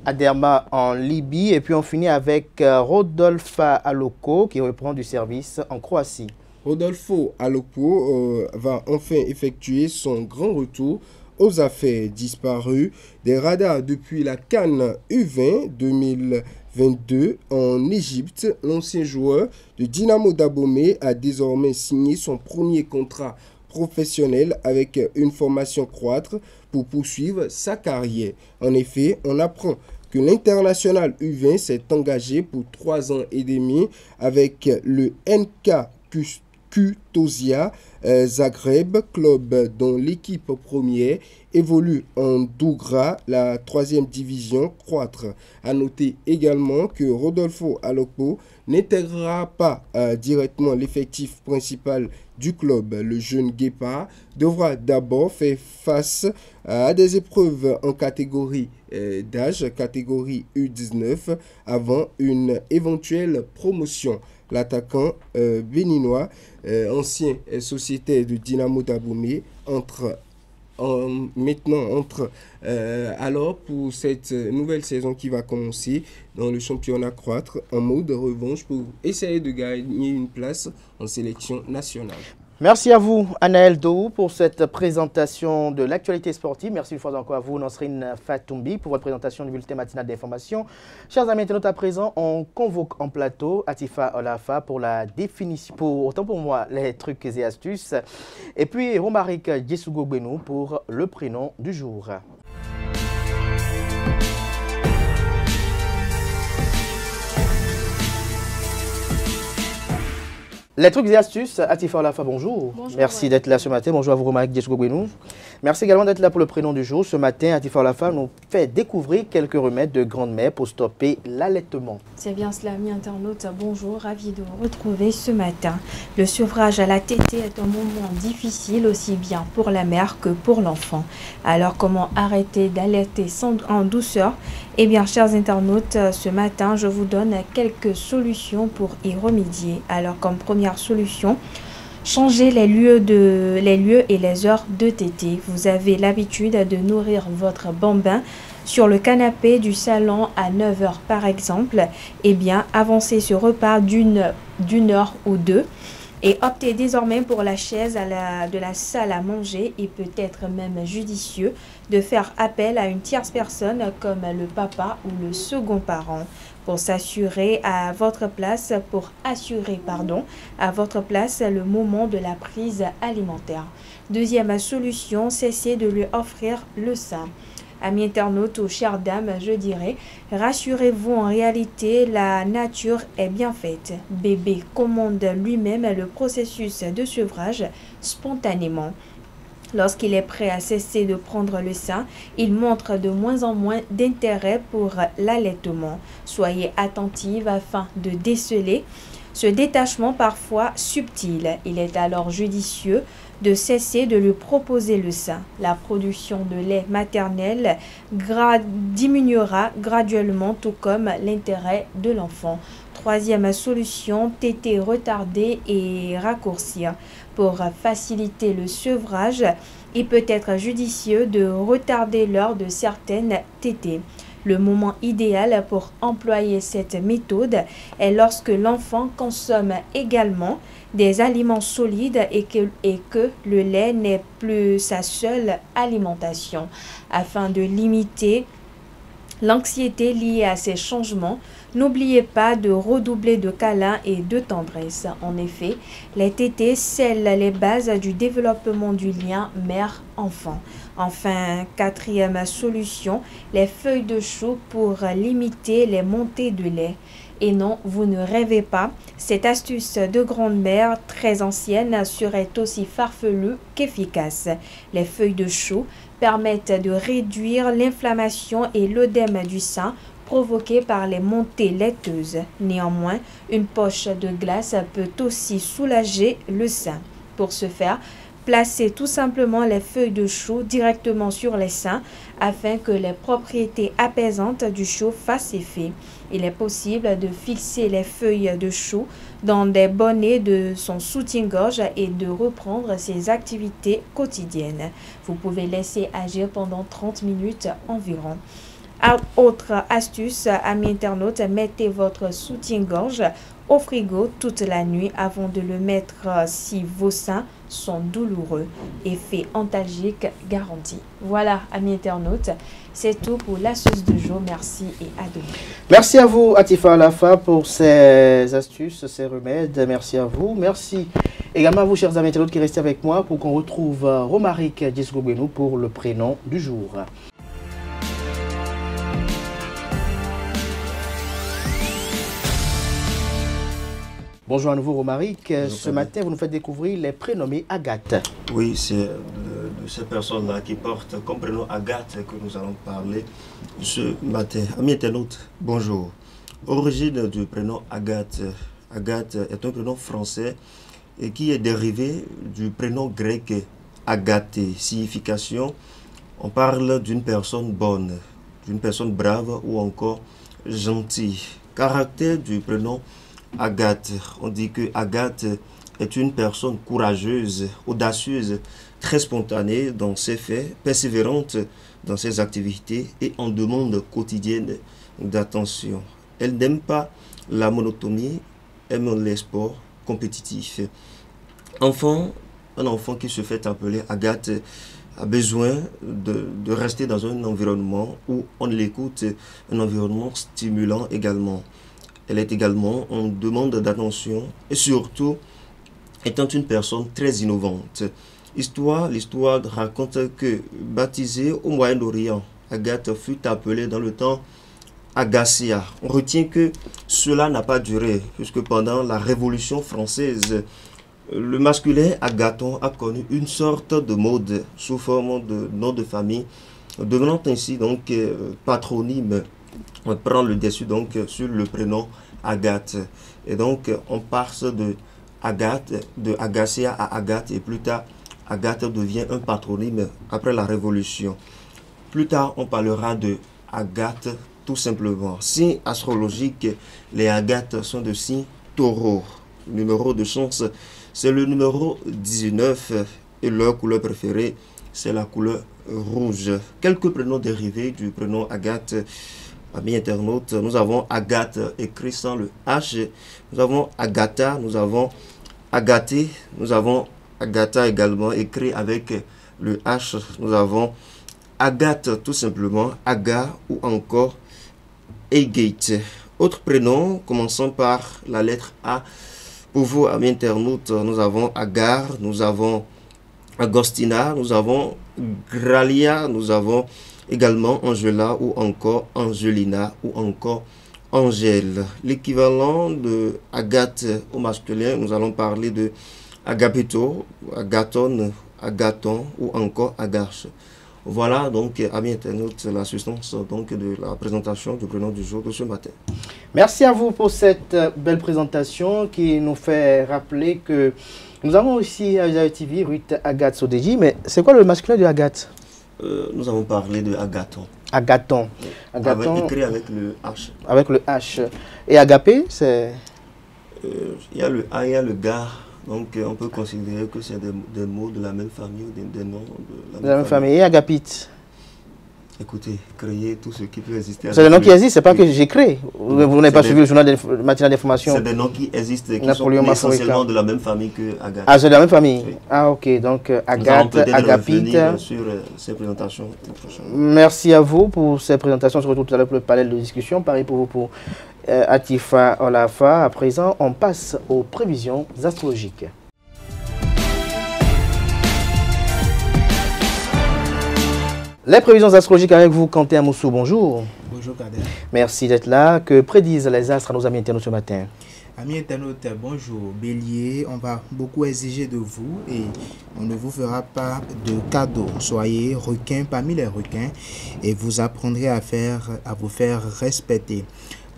À Derma en Libye, et puis on finit avec Rodolphe Aloko qui reprend du service en Croatie. Rodolfo Aloko va enfin effectuer son grand retour aux affaires. Disparu des radars depuis la CAN U20 2022 en Égypte, l'ancien joueur de Dynamo Dabomey a désormais signé son premier contrat professionnel avec une formation croate pour poursuivre sa carrière. En effet, on apprend que l'international U20 s'est engagé pour 3 ans et demi avec le NK Kutosia Zagreb, club dont l'équipe première évolue en Dougra, la 3e division croate. A noter également que Rodolfo Aloko n'intégrera pas directement l'effectif principal du club. Le jeune Guépard devra d'abord faire face à des épreuves en catégorie d'âge, catégorie U19, avant une éventuelle promotion. L'attaquant béninois, ancien sociétaire de Dynamo d'Abomey, entre alors pour cette nouvelle saison qui va commencer dans le championnat croate en mode revanche pour essayer de gagner une place en sélection nationale. Merci à vous, Anaël Dou, pour cette présentation de l'actualité sportive. Merci une fois encore à vous, Nasrine Fatoumbi, pour votre présentation du bulletin matinal d'information. Chers amis internautes, à présent, on convoque en plateau Atifa Olafa pour la définition, autant pour moi, les trucs et astuces. Et puis, Romaric Djesougo Benou pour le prénom du jour. Les trucs et astuces, Atifa Olafa, bonjour. Bonjour. Merci d'être là ce matin. Bonjour à vous, Romaric Djesougo Benou. Merci également d'être là pour le prénom du jour. Ce matin, Atifa Olafa nous fait découvrir quelques remèdes de grand-mère pour stopper l'allaitement. C'est bien cela, amis internautes. Bonjour, ravi de vous retrouver ce matin. Le sevrage à la tétée est un moment difficile aussi bien pour la mère que pour l'enfant. Alors, comment arrêter d'allaiter en douceur? Eh bien, chers internautes, ce matin, je vous donne quelques solutions pour y remédier. Alors, comme première solution, changez les lieux et les heures de tétée. Vous avez l'habitude de nourrir votre bambin sur le canapé du salon à 9 h par exemple. Eh bien, avancez ce repas d'une heure ou deux et optez désormais pour la chaise de la salle à manger. Il peut être même judicieux de faire appel à une tierce personne comme le papa ou le second parent pour assurer à votre place le moment de la prise alimentaire. Deuxième solution, cessez de lui offrir le sein. Amis internautes ou chères dames, je dirais, rassurez-vous, en réalité, la nature est bien faite. Bébé commande lui-même le processus de sevrage spontanément. Lorsqu'il est prêt à cesser de prendre le sein, il montre de moins en moins d'intérêt pour l'allaitement. Soyez attentive afin de déceler ce détachement parfois subtil. Il est alors judicieux de cesser de lui proposer le sein. La production de lait maternel diminuera graduellement, tout comme l'intérêt de l'enfant. Troisième solution, tétée retardée et raccourcir. Pour faciliter le sevrage, il peut être judicieux de retarder l'heure de certaines tétées. Le moment idéal pour employer cette méthode est lorsque l'enfant consomme également des aliments solides et que le lait n'est plus sa seule alimentation. Afin de limiter l'anxiété liée à ces changements, n'oubliez pas de redoubler de câlins et de tendresse. En effet, les tétées scellent les bases du développement du lien mère-enfant. Enfin, quatrième solution, les feuilles de chou pour limiter les montées de lait. Et non, vous ne rêvez pas, cette astuce de grand-mère très ancienne serait aussi farfelue qu'efficace. Les feuilles de chou permettent de réduire l'inflammation et l'œdème du sein provoqué par les montées laiteuses. Néanmoins, une poche de glace peut aussi soulager le sein. Pour ce faire, placez tout simplement les feuilles de chou directement sur les seins afin que les propriétés apaisantes du chou fassent effet. Il est possible de fixer les feuilles de chou dans des bonnets de son soutien-gorge et de reprendre ses activités quotidiennes. Vous pouvez laisser agir pendant 30 minutes environ. Autre astuce, amis internautes, mettez votre soutien-gorge au frigo toute la nuit avant de le mettre si vos seins sont douloureux. Effet antalgique garanti. Voilà, amis internautes, c'est tout pour l'astuce du jour. Merci et à demain. Merci à vous, Atifa Olafa, pour ces astuces, ces remèdes. Merci à vous. Merci également à vous, chers amis internautes, qui restez avec moi pour qu'on retrouve Romaric Djesougo Benou pour le prénom du jour. Bonjour à nouveau Romaric. Ce matin, vous nous faites découvrir les prénommés Agathe. Oui, c'est de ces personnes-là qui portent comme prénom Agathe que nous allons parler ce matin. Amis internautes, bonjour. Origine du prénom Agathe. Agathe est un prénom français et qui est dérivé du prénom grec Agathé. Signification, on parle d'une personne bonne, d'une personne brave ou encore gentille. Caractère du prénom Agathe. On dit que Agathe est une personne courageuse, audacieuse, très spontanée dans ses faits, persévérante dans ses activités et en demande quotidienne d'attention. Elle n'aime pas la monotonie, aime les sports compétitifs. Un enfant qui se fait appeler Agathe a besoin de rester dans un environnement où on l'écoute, un environnement stimulant également. Elle est également en demande d'attention et surtout étant une personne très innovante. L'histoire raconte que, baptisée au Moyen-Orient, Agathe fut appelée dans le temps Agacia. On retient que cela n'a pas duré, puisque pendant la Révolution française, le masculin Agathon a connu une sorte de mode sous forme de nom de famille, devenant ainsi donc patronyme. On prend le dessus donc sur le prénom Agathe. Et donc on passe de Agathe, de Agacia à Agathe, et plus tard Agathe devient un patronyme après la Révolution. Plus tard on parlera de Agathe tout simplement. Signe astrologique, les Agathes sont de signe Taureau. Numéro de chance, c'est le numéro 19 et leur couleur préférée, c'est la couleur rouge. Quelques prénoms dérivés du prénom Agathe. Amis internautes, nous avons Agathe écrit sans le H, nous avons Agatha, nous avons Agathé, nous avons Agatha également écrit avec le H, nous avons Agathe tout simplement, Aga ou encore Agate. Autres prénoms commençant par la lettre A. Pour vous, amis internautes, nous avons Agar, nous avons Agostina, nous avons Gralia, nous avons également Angela ou encore Angelina ou encore Angèle. L'équivalent de Agathe au masculin, nous allons parler de Agapito, Agaton, Agaton ou encore Agarche. Voilà donc, amis internautes, la substance donc de la présentation du prénom du jour de ce matin. Merci à vous pour cette belle présentation qui nous fait rappeler que nous avons aussi à Isaïe TV Ruth Agathe Sodeji. Mais c'est quoi le masculin de Agathe? Nous avons parlé de Agathon. Agathon. Agathon. Écrit avec le H. Avec le H. Et Agapé, c'est... Il y a le A, il y a le Ga. Donc on peut considérer que c'est des mots de la même famille ou des noms de la même famille. Et Agapite? Écoutez, créer tout ce qui peut exister. C'est des noms qui existent, c'est pas que j'ai créé. Vous n'avez pas suivi le journal matinal d'information. C'est des noms qui existent et qui sont essentiellement de la même famille que Agathe. Ah, c'est de la même famille? Oui. Ah, ok. Donc Agathe, Agapite. Sur ces présentations. Merci à vous pour ces présentations. On se retrouve tout à l'heure pour le panel de discussion. Pareil pour vous pour Atifa Olafa. À présent, on passe aux prévisions astrologiques. Les prévisions astrologiques avec vous, Quentin Amoussou, bonjour. Bonjour Kader. Merci d'être là. Que prédisent les astres à nos amis internautes ce matin? Amis internautes, bonjour. Bélier, on va beaucoup exiger de vous et on ne vous fera pas de cadeaux. Soyez requin parmi les requins et vous apprendrez à vous faire respecter.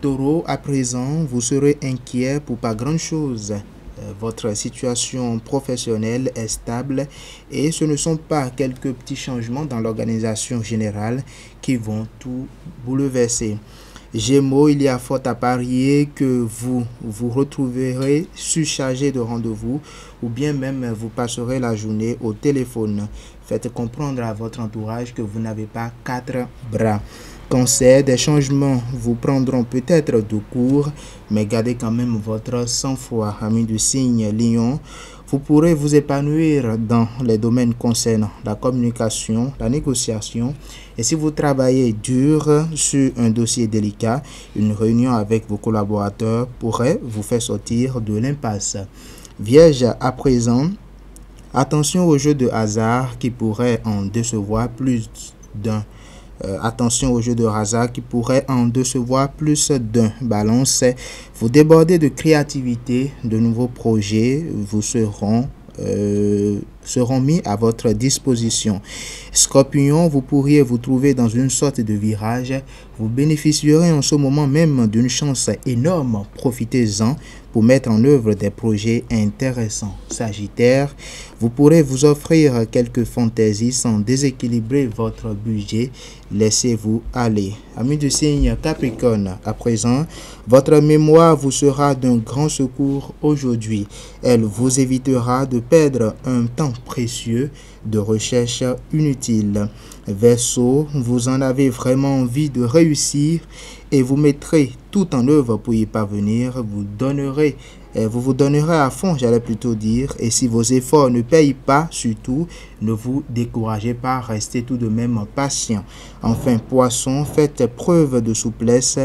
Taureau, à présent, vous serez inquiet pour pas grand-chose. Votre situation professionnelle est stable et ce ne sont pas quelques petits changements dans l'organisation générale qui vont tout bouleverser. Gémeaux, il y a fort à parier que vous vous retrouverez surchargé de rendez-vous ou bien même vous passerez la journée au téléphone. Faites comprendre à votre entourage que vous n'avez pas 4 bras. Cancer, des changements vous prendront peut-être de court, mais gardez quand même votre sang-froid. Amis du signe Lion, vous pourrez vous épanouir dans les domaines concernant la communication, la négociation. Et si vous travaillez dur sur un dossier délicat, une réunion avec vos collaborateurs pourrait vous faire sortir de l'impasse. Vierge, à présent, attention aux jeux de hasard qui pourraient en décevoir plus d'un. Attention aux jeux de hasard qui pourraient en décevoir plus d'un. Balance, vous débordez de créativité, de nouveaux projets vous seront seront mis à votre disposition. Scorpion, vous pourriez vous trouver dans une sorte de virage. Vous bénéficierez en ce moment même d'une chance énorme. Profitez-en pour mettre en œuvre des projets intéressants. Sagittaire, vous pourrez vous offrir quelques fantaisies sans déséquilibrer votre budget. Laissez-vous aller. Amis du signe Capricorne, à présent, votre mémoire vous sera d'un grand secours aujourd'hui. Elle vous évitera de perdre un temps précieux de recherche inutile. Verseau, vous en avez vraiment envie de réussir et vous mettrez tout en œuvre pour y parvenir. Vous vous donnerez à fond, j'allais plutôt dire, et si vos efforts ne payent pas, surtout, ne vous découragez pas, restez tout de même patient. Enfin, Poisson, faites preuve de souplesse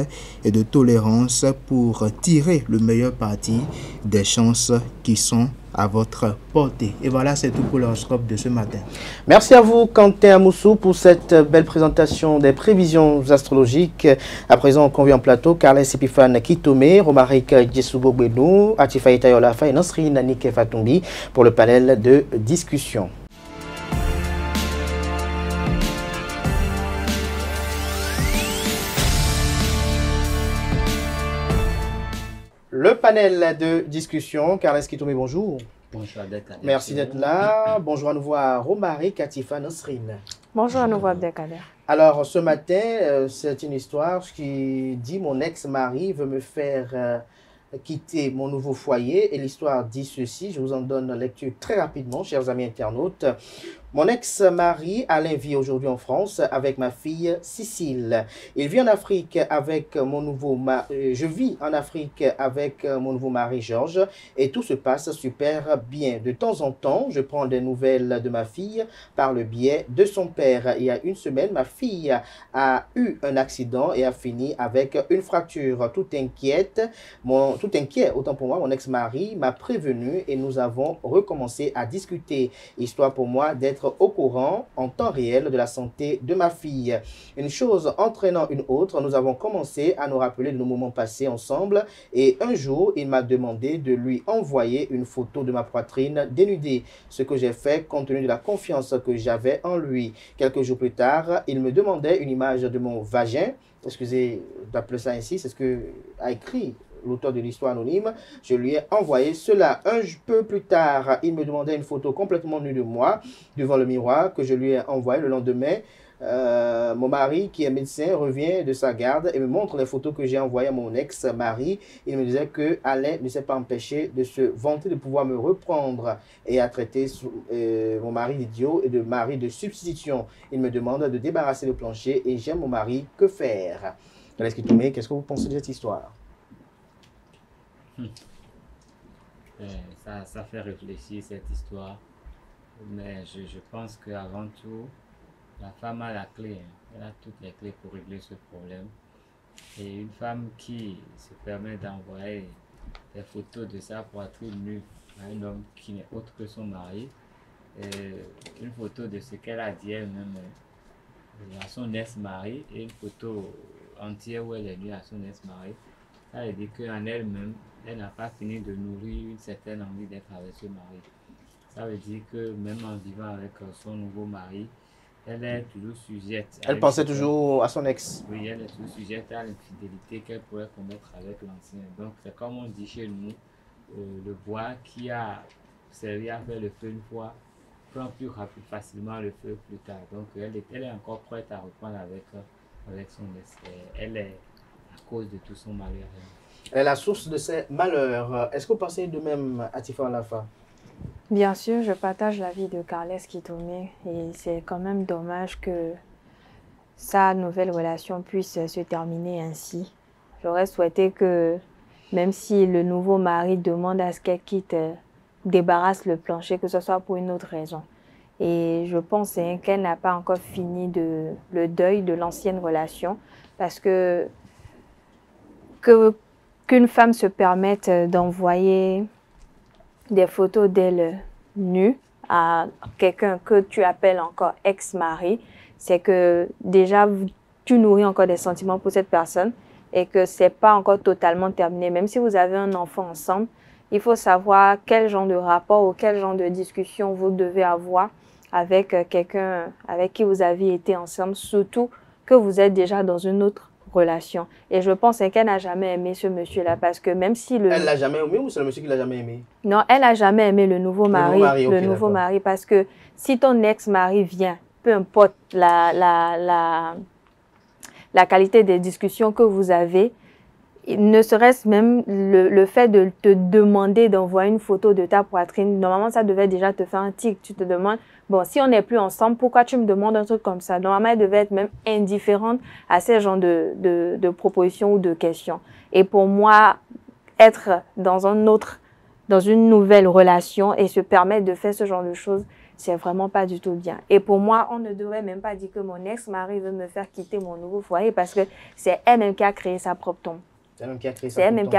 et de tolérance pour tirer le meilleur parti des chances qui sont à votre portée. Et voilà, c'est tout pour l'horoscope de ce matin. Merci à vous, Quentin Amoussou, pour cette belle présentation des prévisions astrologiques. À présent, on convient en plateau Carles Epifane Kitome, Romaric Djesougo Benou, Atifaye Tayolafa et Nasri Nanike Fatumbi pour le panel de discussion. Le panel de discussion, Carles Kitome, bonjour. Bonjour Abdelkader. Merci d'être là. Bonjour à nouveau à Romaric Katifa Nasrine. Bonjour à nouveau Abdelkader. Alors ce matin, c'est une histoire qui dit mon ex-mari veut me faire quitter mon nouveau foyer et l'histoire dit ceci, je vous en donne lecture très rapidement, chers amis internautes. Mon ex-mari Alain vit aujourd'hui en France avec ma fille Cécile. Il vit en Afrique avec mon nouveau mari. Je vis en Afrique avec mon nouveau mari Georges et tout se passe super bien. De temps en temps, je prends des nouvelles de ma fille par le biais de son père. Il y a une semaine, ma fille a eu un accident et a fini avec une fracture. Tout inquiet, autant pour moi, mon ex-mari m'a prévenu et nous avons recommencé à discuter. Histoire pour moi d'être au courant en temps réel de la santé de ma fille. Une chose entraînant une autre, nous avons commencé à nous rappeler de nos moments passés ensemble et un jour, il m'a demandé de lui envoyer une photo de ma poitrine dénudée, ce que j'ai fait compte tenu de la confiance que j'avais en lui. Quelques jours plus tard, il me demandait une image de mon vagin, excusez d'appeler ça ainsi, c'est ce que a écrit l'auteur de l'histoire anonyme. Je lui ai envoyé cela. Un peu plus tard, il me demandait une photo complètement nue de moi devant le miroir que je lui ai envoyé le lendemain. Mon mari, qui est médecin, revient de sa garde et me montre les photos que j'ai envoyées à mon ex-mari. Il me disait que Alain ne s'est pas empêché de se vanter de pouvoir me reprendre et à traiter mon mari d'idiot et de mari de substitution. Il me demande de débarrasser le plancher et j'aime mon mari. Que faire? Qu'est-ce que vous pensez de cette histoire? Ça fait réfléchir cette histoire, mais je pense qu'avant tout, la femme a la clé, elle a toutes les clés pour régler ce problème. Et une femme qui se permet d'envoyer des photos de sa poitrine nue à un homme qui n'est autre que son mari, une photo de ce qu'elle a dit elle-même à son ex-mari et une photo entière où elle est nue à son ex-mari, ça veut dire qu'en elle-même, elle n'a pas fini de nourrir une certaine envie d'être avec ce mari. Ça veut dire que même en vivant avec son nouveau mari, elle est toujours sujette. Elle pensait toujours à son ex. Oui, elle est toujours sujette à l'infidélité qu'elle pourrait commettre avec l'ancien. Donc c'est comme on dit chez nous, le bois qui a servi à faire le feu une fois, prend plus facilement le feu plus tard. Donc elle est encore prête à reprendre avec son ex. Elle est à cause de tout son malheur. Elle est la source de ses malheurs. Est-ce que vous pensez de même, Atifa Alafa? Bien sûr, je partage l'avis de Carles Kitome et c'est quand même dommage que sa nouvelle relation puisse se terminer ainsi. J'aurais souhaité que, même si le nouveau mari demande à ce qu'elle quitte, débarrasse le plancher, que ce soit pour une autre raison. Et je pense qu'elle n'a pas encore fini le deuil de l'ancienne relation parce qu'une femme se permette d'envoyer des photos d'elle nue à quelqu'un que tu appelles encore ex-mari, c'est que déjà tu nourris encore des sentiments pour cette personne et que c'est pas encore totalement terminé. Même si vous avez un enfant ensemble, il faut savoir quel genre de rapport ou quel genre de discussion vous devez avoir avec quelqu'un avec qui vous avez été ensemble, surtout que vous êtes déjà dans une autre relation. Et je pense qu'elle n'a jamais aimé ce monsieur-là parce que même si le... Elle l'a jamais aimé ou c'est le monsieur qui l'a jamais aimé? Non, elle n'a jamais aimé le nouveau mari. Le nouveau mari, parce que si ton ex-mari vient, peu importe la qualité des discussions que vous avez, ne serait-ce même le fait de te demander d'envoyer une photo de ta poitrine, normalement ça devait déjà te faire un tic. Tu te demandes, bon, si on n'est plus ensemble, pourquoi tu me demandes un truc comme ça? Normalement, elle devait être même indifférente à ces genres de propositions ou de questions. Et pour moi, être dans une nouvelle relation et se permettre de faire ce genre de choses, c'est vraiment pas du tout bien. Et pour moi, on ne devrait même pas dire que mon ex-mari veut me faire quitter mon nouveau foyer parce que c'est elle-même qui a créé sa propre tombe. C'est elle-même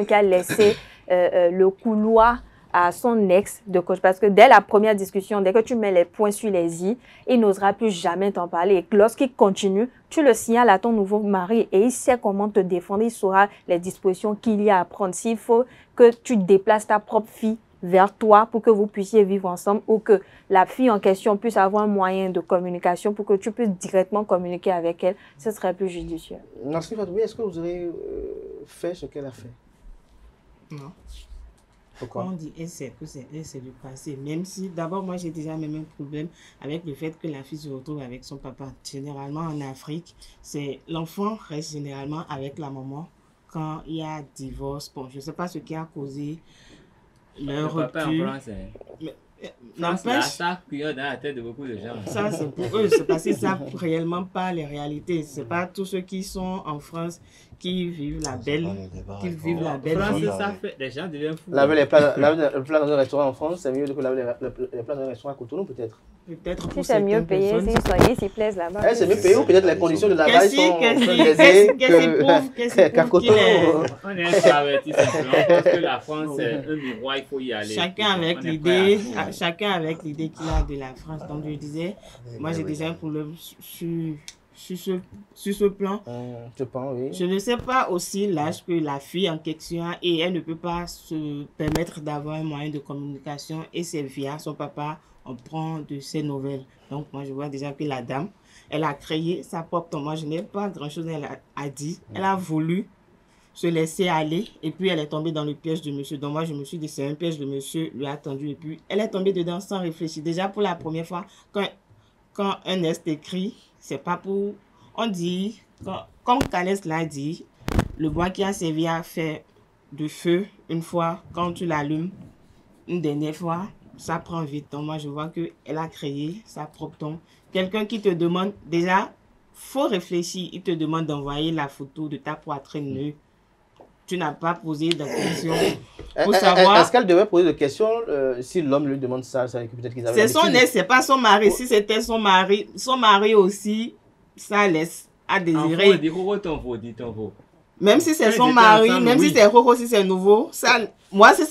qui a laissé le couloir à son ex de coach. Parce que dès la première discussion, dès que tu mets les points sur les i, il n'osera plus jamais t'en parler. Et lorsqu'il continue, tu le signales à ton nouveau mari et il sait comment te défendre. Il saura les dispositions qu'il y a à prendre. S'il faut que tu déplaces ta propre fille vers toi pour que vous puissiez vivre ensemble ou que la fille en question puisse avoir un moyen de communication pour que tu puisses directement communiquer avec elle, ce serait plus judicieux. Nasri Fatoumi, est-ce que vous aurez fait ce qu'elle a fait? Non. Pourquoi? On dit c'est du passé. Même si, d'abord, moi j'ai déjà même un problème avec le fait que la fille se retrouve avec son papa. Généralement en Afrique, l'enfant reste généralement avec la maman quand il y a divorce. Bon, je ne sais pas ce qui a causé leur rupture. Ça cuillère dans la tête de beaucoup de gens. Ça, c'est pour eux. C'est parce qu'ils ne savent réellement pas les réalités. Ce n'est pas tous ceux qui sont en France qui vivent la belle vie. Ça fait, les gens deviennent fous. Laver les plats dans un restaurant en France, c'est mieux que laver les plats dans un restaurant à Cotonou, peut-être. Peut-être si c'est mieux payé, s'ils s'y plaisent là-bas. C'est mieux payé ou peut-être les conditions de lavage sont biaisées qu'à Cotonou. On est extravertis simplement parce que la France, c'est un miroir, il faut y aller. Chacun avec l'idée qu'il a de la France. Donc je disais, moi j'ai déjà un problème sur ce plan. Je ne sais pas aussi l'âge que la fille en question a et elle ne peut pas se permettre d'avoir un moyen de communication et c'est via son papa on prend de ses nouvelles. Donc moi je vois déjà que la dame, elle a créé sa propre tombe. Moi je n'ai pas grand chose à dire. Elle a voulu se laisser aller et puis elle est tombée dans le piège de monsieur. Donc moi je me suis dit c'est un piège de monsieur, lui a tendu et puis elle est tombée dedans sans réfléchir. Déjà pour la première fois, quand un est écrit, c'est pas pour... On dit, comme Canès l'a dit, le bois qui a servi à faire du feu une fois, quand tu l'allumes une dernière fois, ça prend vite. Donc moi je vois qu'elle a créé sa propre tombe. Quelqu'un qui te demande, déjà, faut réfléchir, il te demande d'envoyer la photo de ta poitrine nue. Tu n'as pas posé de questions pour savoir... Est-ce qu'elle devait poser des questions si l'homme lui demande ça, peut-être qu'ils avaient c'est son ex, c'est pas son mari. Si c'était son mari aussi, ça laisse à désirer. Même si c'est son mari, même si c'est Roro, si c'est nouveau, ça, moi si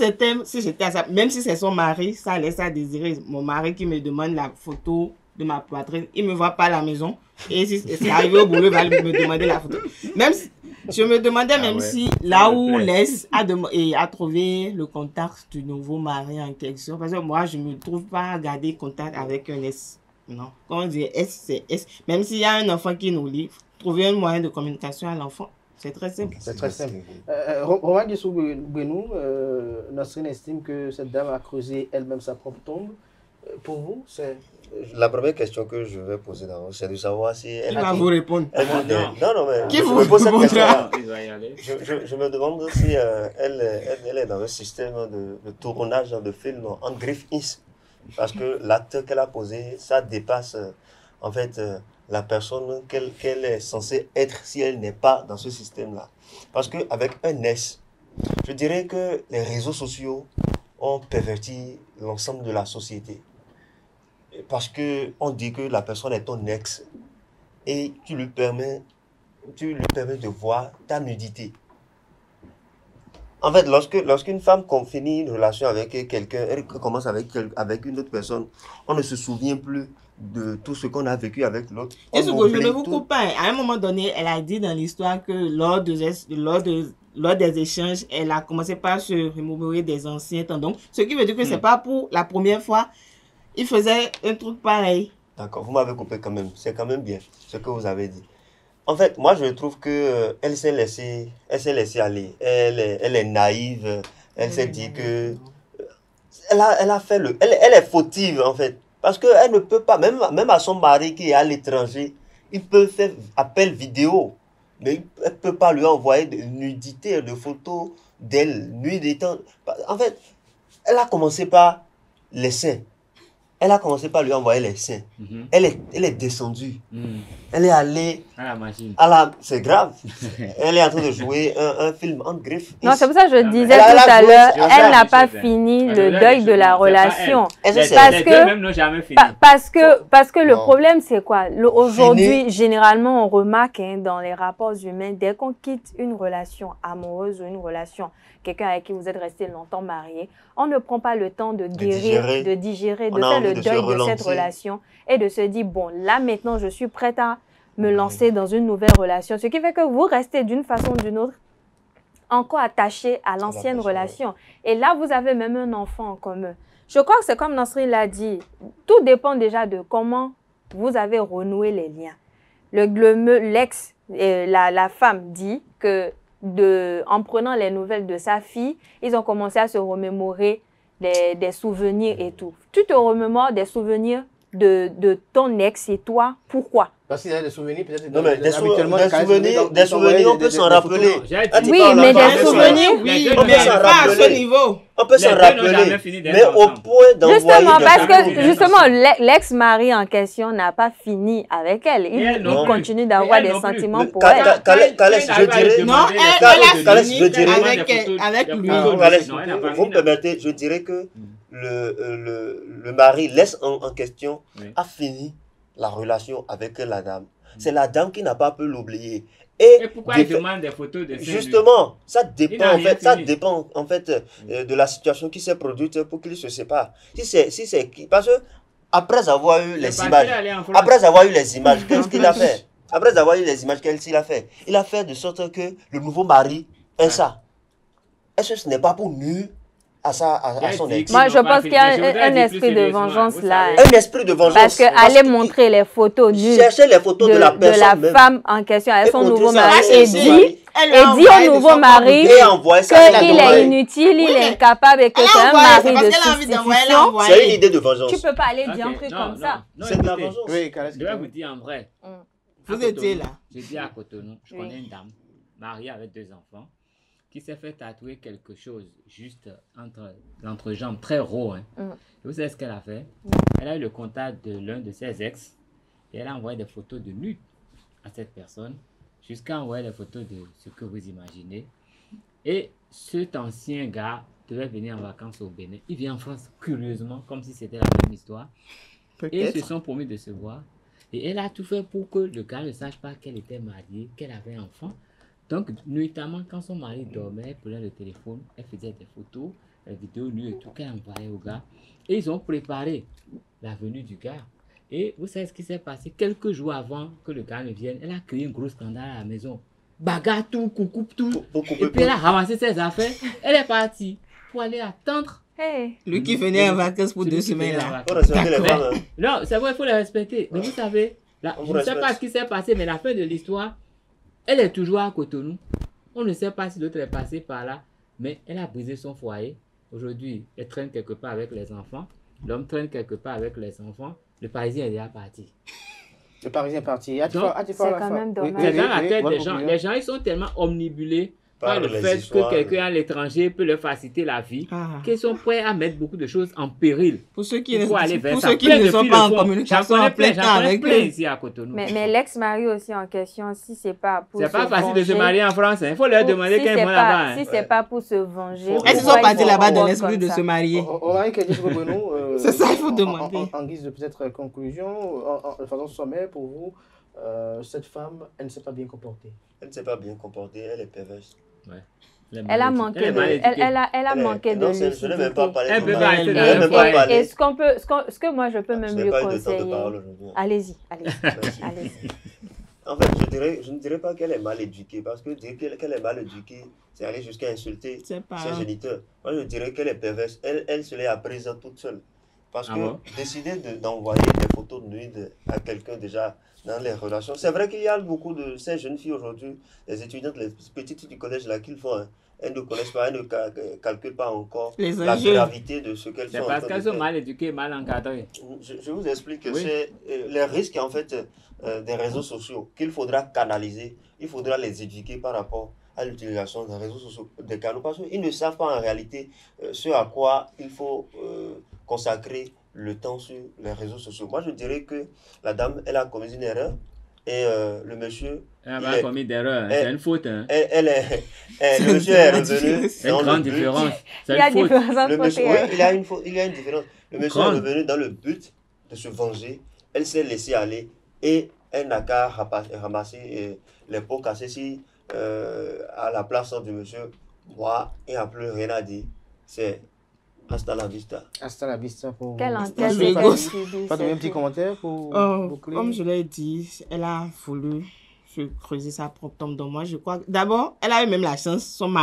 j'étais à ça, même si c'est son mari, ça laisse à désirer. Mon mari qui me demande la photo de ma poitrine, il me voit pas à la maison. Et si c'est arrivé au boulot, il va me demander la photo. Même si, je me demandais si là où l'Est a trouvé le contact du nouveau mari en question, parce que moi je ne trouve pas à garder contact avec un S. Non, quand on dit S, c'est S. Même s'il y a un enfant qui nous lit, trouver un moyen de communication à l'enfant, c'est très simple. C'est très simple. Romain Guissou-Benou, Nasrine estime que cette dame a creusé elle-même sa propre tombe. Pour vous, c'est... La première question que je vais poser d'abord, c'est de savoir si elle va vous répondre. Non, mais qui vous pose cette question-là? Je me demande si elle est dans un système de tournage de film en griffe-ins. Parce que l'acte qu'elle a posé, ça dépasse en fait la personne qu'elle est censée être si elle n'est pas dans ce système-là. Parce qu'avec un S, je dirais que les réseaux sociaux ont perverti l'ensemble de la société. Parce qu'on dit que la personne est ton ex et tu lui permets de voir ta nudité. En fait, lorsqu'une femme finit une relation avec quelqu'un, elle commence avec une autre personne, on ne se souvient plus de tout ce qu'on a vécu avec l'autre. Je ne vous coupe pas. À un moment donné, elle a dit dans l'histoire que lors de lors des échanges, elle a commencé par se remémorer des anciens temps. Donc, ce qui veut dire que c'est pas pour la première fois, il faisait un truc pareil. D'accord, vous m'avez coupé quand même. C'est quand même bien ce que vous avez dit. En fait, moi, je trouve que elle s'est laissée aller. Elle est naïve. Elle s'est dit que elle a fait elle est fautive en fait, parce que elle ne peut pas, même à son mari qui est à l'étranger, il peut faire appel vidéo, mais elle peut pas lui envoyer de nudité, de photos d'elle nuit des temps. En fait, elle a commencé par les seins. Elle a commencé par lui envoyer les seins. Elle est descendue. Elle est allée à la machine. C'est grave. Elle est en train de jouer un film en griffe. Non, c'est pour ça que je disais tout à l'heure, elle n'a pas fini le deuil de la relation. Parce que le problème, c'est quoi? Aujourd'hui, généralement, on remarque dans les rapports humains, dès qu'on quitte une relation amoureuse ou une relation, quelqu'un avec qui vous êtes resté longtemps marié, on ne prend pas le temps de guérir, de digérer, de faire le deuil de cette relation et de se dire, bon, là maintenant, je suis prête à me lancer dans une nouvelle relation. Ce qui fait que vous restez d'une façon ou d'une autre encore attaché à l'ancienne relation. Et là, vous avez même un enfant en commun. Je crois que c'est comme Nasri l'a dit, tout dépend déjà de comment vous avez renoué les liens. La femme dit que en prenant les nouvelles de sa fille, ils ont commencé à se remémorer des souvenirs et tout. Tu te remémores des souvenirs de ton ex et toi, pourquoi? Parce qu'il y a des souvenirs, peut-être. Non, mais des souvenirs, on peut s'en rappeler. Oui, mais des souvenirs, on peut s'en rappeler. On peut s'en rappeler. Mais au point d'envoyer. Justement, parce que justement, l'ex-mari en question n'a pas fini avec elle. Il continue d'avoir des sentiments pour elle. Calès, je dirais. Non, elle a fini avec lui. Vous me permettez, je dirais que le mari, l'ex en question, a fini la relation avec la dame. C'est la dame qui n'a pas pu l'oublier. Et pourquoi il demande des photos de justement, ça dépend en fait de la situation qui s'est produite pour qu'ils se séparent. Parce que après avoir eu les images, qu'est-ce qu'il a fait? Après avoir eu les images, qu'est-ce qu'il a fait? Il a fait de sorte que le nouveau mari ait ça. Est-ce que ce n'est pas pour nuire à son ex? Moi, je pense qu'il y a un esprit de vengeance là. Un esprit de vengeance. Parce qu'aller montrer les photos nues chercher les photos de la personne de la femme en question avec son nouveau mari et dit au nouveau mari qu'il est inutile, il est incapable et que c'est un mari de substitution. C'est une idée de vengeance. Tu peux pas aller dire un truc comme ça. C'est de la vengeance. Je vais vous dire en vrai. Vous étiez là. Je dis à Cotonou, je connais une dame mariée avec 2 enfants qui s'est fait tatouer quelque chose juste entre l'entrejambe, très gros. Vous savez ce qu'elle a fait? Elle a eu le contact de l'un de ses ex et elle a envoyé des photos de nu à cette personne, jusqu'à envoyer des photos de ce que vous imaginez. Et cet ancien gars devait venir en vacances au Bénin. Il vient en France curieusement, comme si c'était la même histoire. Et ils se sont promis de se voir. Et elle a tout fait pour que le gars ne sache pas qu'elle était mariée, qu'elle avait un enfant. Donc, nuitamment, quand son mari dormait, elle prenait le téléphone, elle faisait des photos, des vidéos nues et tout, qu'elle envoyait au gars. Et ils ont préparé la venue du gars. Et vous savez ce qui s'est passé? Quelques jours avant que le gars ne vienne, elle a créé un gros scandale à la maison. Bagarre tout, coupe tout. Et puis elle a ramassé ses affaires. Elle est partie pour aller attendre. Lui qui venait en vacances pour 2 semaines là. Non, c'est vrai, il faut les respecter. Mais vous savez, je ne sais pas ce qui s'est passé, mais la fin de l'histoire, elle est toujours à Cotonou. On ne sait pas si l'autre est passé par là, mais elle a brisé son foyer. Aujourd'hui, elle traîne quelque part avec les enfants. L'homme traîne quelque part avec les enfants. Le Parisien est déjà parti. Le Parisien est parti. C'est quand même dommage. C'est dans la tête des gens. Les gens, ils sont tellement omnibulés par le fait que quelqu'un à l'étranger peut leur faciliter la vie, qu'ils sont prêts à mettre beaucoup de choses en péril. Pour ceux qui ne sont pas en communication en plein temps avec eux. Ici à Cotonou. Mais l'ex-mari aussi en question, si c'est pas pour se venger... C'est pas facile de se marier en France. Il faut leur demander quand ils vont là-bas. Si c'est pas pour se venger... Est-ce qu'ils sont partis là-bas dans l'esprit de se marier? C'est ça, il faut demander. En guise de peut-être conclusion, de façon sommaire pour vous, cette femme, elle ne s'est pas bien comportée. Elle ne s'est pas bien comportée, elle est perverse. Ouais. Elle a manqué de lucidité. Je n'ai même pas parlé. Et ce que moi je peux même lui conseiller. Allez-y. En fait, je ne dirais pas qu'elle est mal éduquée, parce que dire qu'elle est mal éduquée, c'est aller jusqu'à insulter ses géniteurs. Moi, je dirais qu'elle est perverse. Elle se l'est apprise toute seule. Parce que décider d'envoyer des photos nudes à quelqu'un déjà dans les relations, c'est vrai qu'il y a beaucoup de ces jeunes filles aujourd'hui, les étudiantes, les petites filles du collège là qu'ils font, elles ne connaissent pas, elles ne calculent pas encore la gravité de ce qu'elles font. C'est parce qu'elles sont mal éduquées, mal encadrées. Je vous explique que c'est les risques en fait des réseaux sociaux qu'il faudra canaliser, il faudra les éduquer par rapport à l'utilisation des réseaux sociaux, des canaux, parce qu'ils ne savent pas en réalité ce à quoi il faut consacrer le temps sur les réseaux sociaux. Moi, je dirais que la dame, elle a commis une erreur et le monsieur... Elle n'a pas commis d'erreur, c'est une faute. Hein. Le monsieur est revenu... C'est une grande différence. Il y a une faute. Il y a une différence. Le monsieur est revenu dans le but de se venger. Elle s'est laissée aller et elle n'a qu'à ramasser les pots cassés si à la place du monsieur, moi, il n'y a plus rien à dire. C'est hasta la vista. Hasta la vista pour... Quel pas de un petit commentaire pour comme je l'ai dit, elle a voulu se creuser sa propre tombe. Donc moi, je crois que d'abord, elle a eu même la chance, son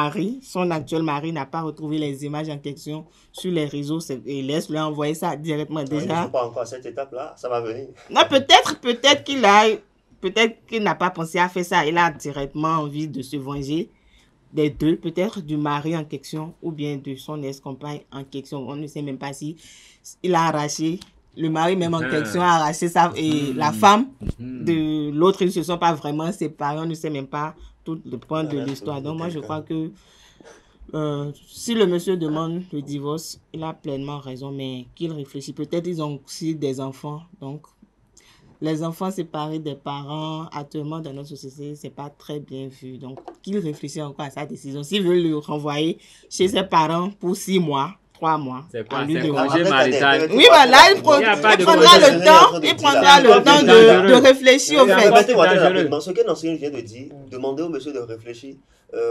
actuel mari n'a pas retrouvé les images en question sur les réseaux et laisse lui envoyer ça directement déjà. Ils ne sont pas encore à cette étape-là, ça va venir. Non, peut-être qu'il n'a pas pensé à faire ça. Il a directement envie de se venger des deux, peut-être du mari en question ou bien de son ex-compagne en question. On ne sait même pas si il a arraché, le mari même en question a arraché et la femme de l'autre, ils ne se sont pas vraiment séparés. On ne sait même pas tout le point de l'histoire. Donc moi, je crois que si le monsieur demande le divorce, il a pleinement raison, mais qu'il réfléchisse. Peut-être ils ont aussi des enfants, donc les enfants séparés des parents, actuellement dans notre société, c'est pas très bien vu. Donc, qu'il réfléchisse encore à sa décision. S'il veut le renvoyer chez ses parents pour 6 mois, 3 mois. C'est quoi? C'est congé marital. Oui, voilà, il prendra le temps de réfléchir au fait. Ce que l'enseignant vient de dire, demander au monsieur de réfléchir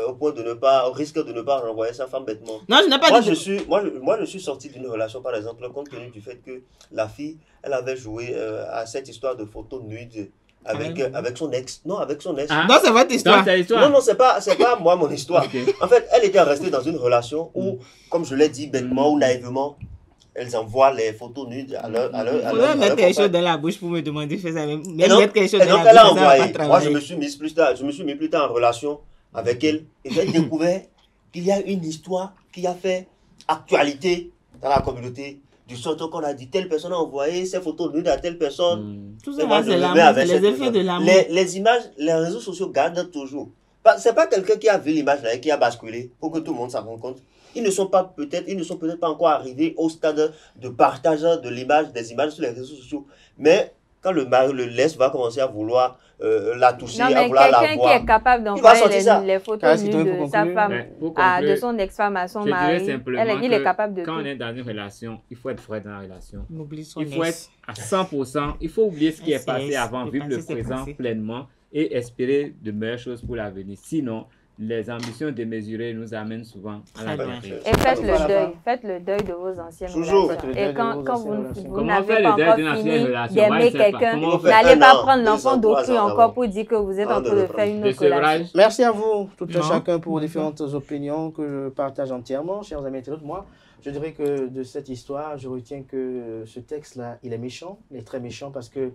au point de ne pas, au risque de ne pas renvoyer sa femme bêtement. Non, je n'ai pas dit... Moi, je suis sorti d'une relation, par exemple, compte tenu du fait que la fille, elle avait joué à cette histoire de photos nudes avec son ex. Non, avec son ex. Non, c'est votre histoire. Non, c'est pas moi mon histoire. En fait, elle était restée dans une relation où, comme je l'ai dit bêtement ou naïvement, elles envoient les photos nudes à leur Vous pouvez mettre quelque chose dans la bouche pour me demander de faire ça. Même mettre quelque chose dans la bouche, ça va pas travailler. Moi, je me suis mis plus tard en relation avec elle et j'ai découvert qu'il y a une histoire qui a fait actualité dans la communauté. Du sorte qu'on a dit, telle personne a envoyé ses photos nudes à telle personne. Tout ça, c'est l'amour, les effets de l'amour. Les images, les réseaux sociaux gardent toujours. C'est pas quelqu'un qui a vu l'image là et qui a basculé pour que tout le monde s'en rende compte. Ils ne sont peut-être pas encore arrivés au stade de partage de l'image, des images sur les réseaux sociaux. Mais quand le laisse va commencer à vouloir la toucher, à vouloir la voir. Quelqu'un qui est capable d'envoyer les photos nudes de sa femme, de son ex-femme à son mari, il est capable de tout. Quand on est dans une relation, il faut être vrai dans la relation. Il faut être à 100%. Il faut oublier ce qui est passé avant, vivre le présent pleinement et espérer de meilleures choses pour l'avenir. Sinon, les ambitions démesurées nous amènent souvent à la détresse. Et faites le deuil de vos anciennes relations. Et quand vous n'avez pas encore fini d'aimer quelqu'un, n'allez pas prendre l'enfant d'autrui encore pour dire que vous êtes en train de faire une autre relation. Merci à vous, tout un chacun, pour différentes opinions que je partage entièrement, chers amis internautes. Moi, je dirais que de cette histoire, je retiens que ce texte-là, il est méchant, il est très méchant parce qu'il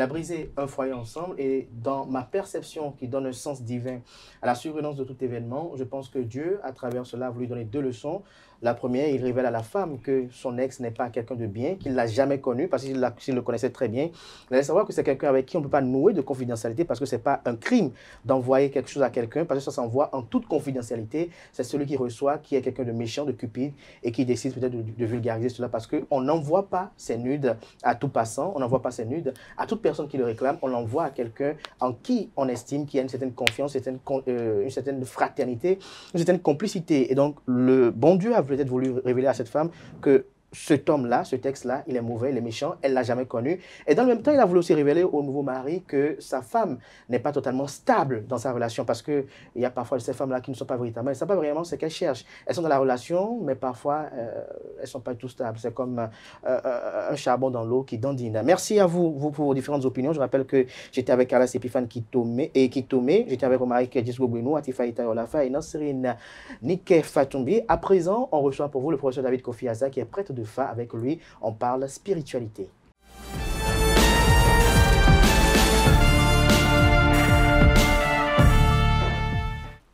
a brisé un foyer ensemble et dans ma perception qui donne un sens divin à la survenance de tout événement, je pense que Dieu, à travers cela, a voulu donner 2 leçons. La première, il révèle à la femme que son ex n'est pas quelqu'un de bien, qu'il ne l'a jamais connu, parce qu'il le connaissait très bien. Il allait savoir que c'est quelqu'un avec qui on ne peut pas nouer de confidentialité, parce que ce n'est pas un crime d'envoyer quelque chose à quelqu'un, parce que ça s'envoie en toute confidentialité. C'est celui qui reçoit, qui est quelqu'un de méchant, de cupide, et qui décide peut-être de vulgariser cela, parce qu'on n'envoie pas ses nudes à tout passant, on n'envoie pas ses nudes à toute personne qui le réclame, on l'envoie à quelqu'un en qui on estime qu'il y a une certaine confiance, une certaine fraternité, une certaine complicité. Et donc, le bon Dieu a peut-être voulu révéler à cette femme que cet homme-là, ce texte-là, il est mauvais, il est méchant, elle ne l'a jamais connu. Et dans le même temps, il a voulu aussi révéler au nouveau mari que sa femme n'est pas totalement stable dans sa relation, parce qu'il y a parfois ces femmes-là qui ne sont pas véritablement, elles ne savent pas vraiment ce qu'elles cherchent. Elles sont dans la relation, mais parfois, elles ne sont pas tout stables. C'est comme un charbon dans l'eau qui dandine. Merci à vous, pour vos différentes opinions. Je rappelle que j'étais avec Carlas Epiphane Kitome, j'étais avec Omar Kedjis Gobrenou, Atifa Ita Olafa et Nassirine Nike Fatumbi. À présent, on reçoit pour vous le professeur David Kofi Aza, qui est prêtre de Fa. Avec lui, on parle spiritualité.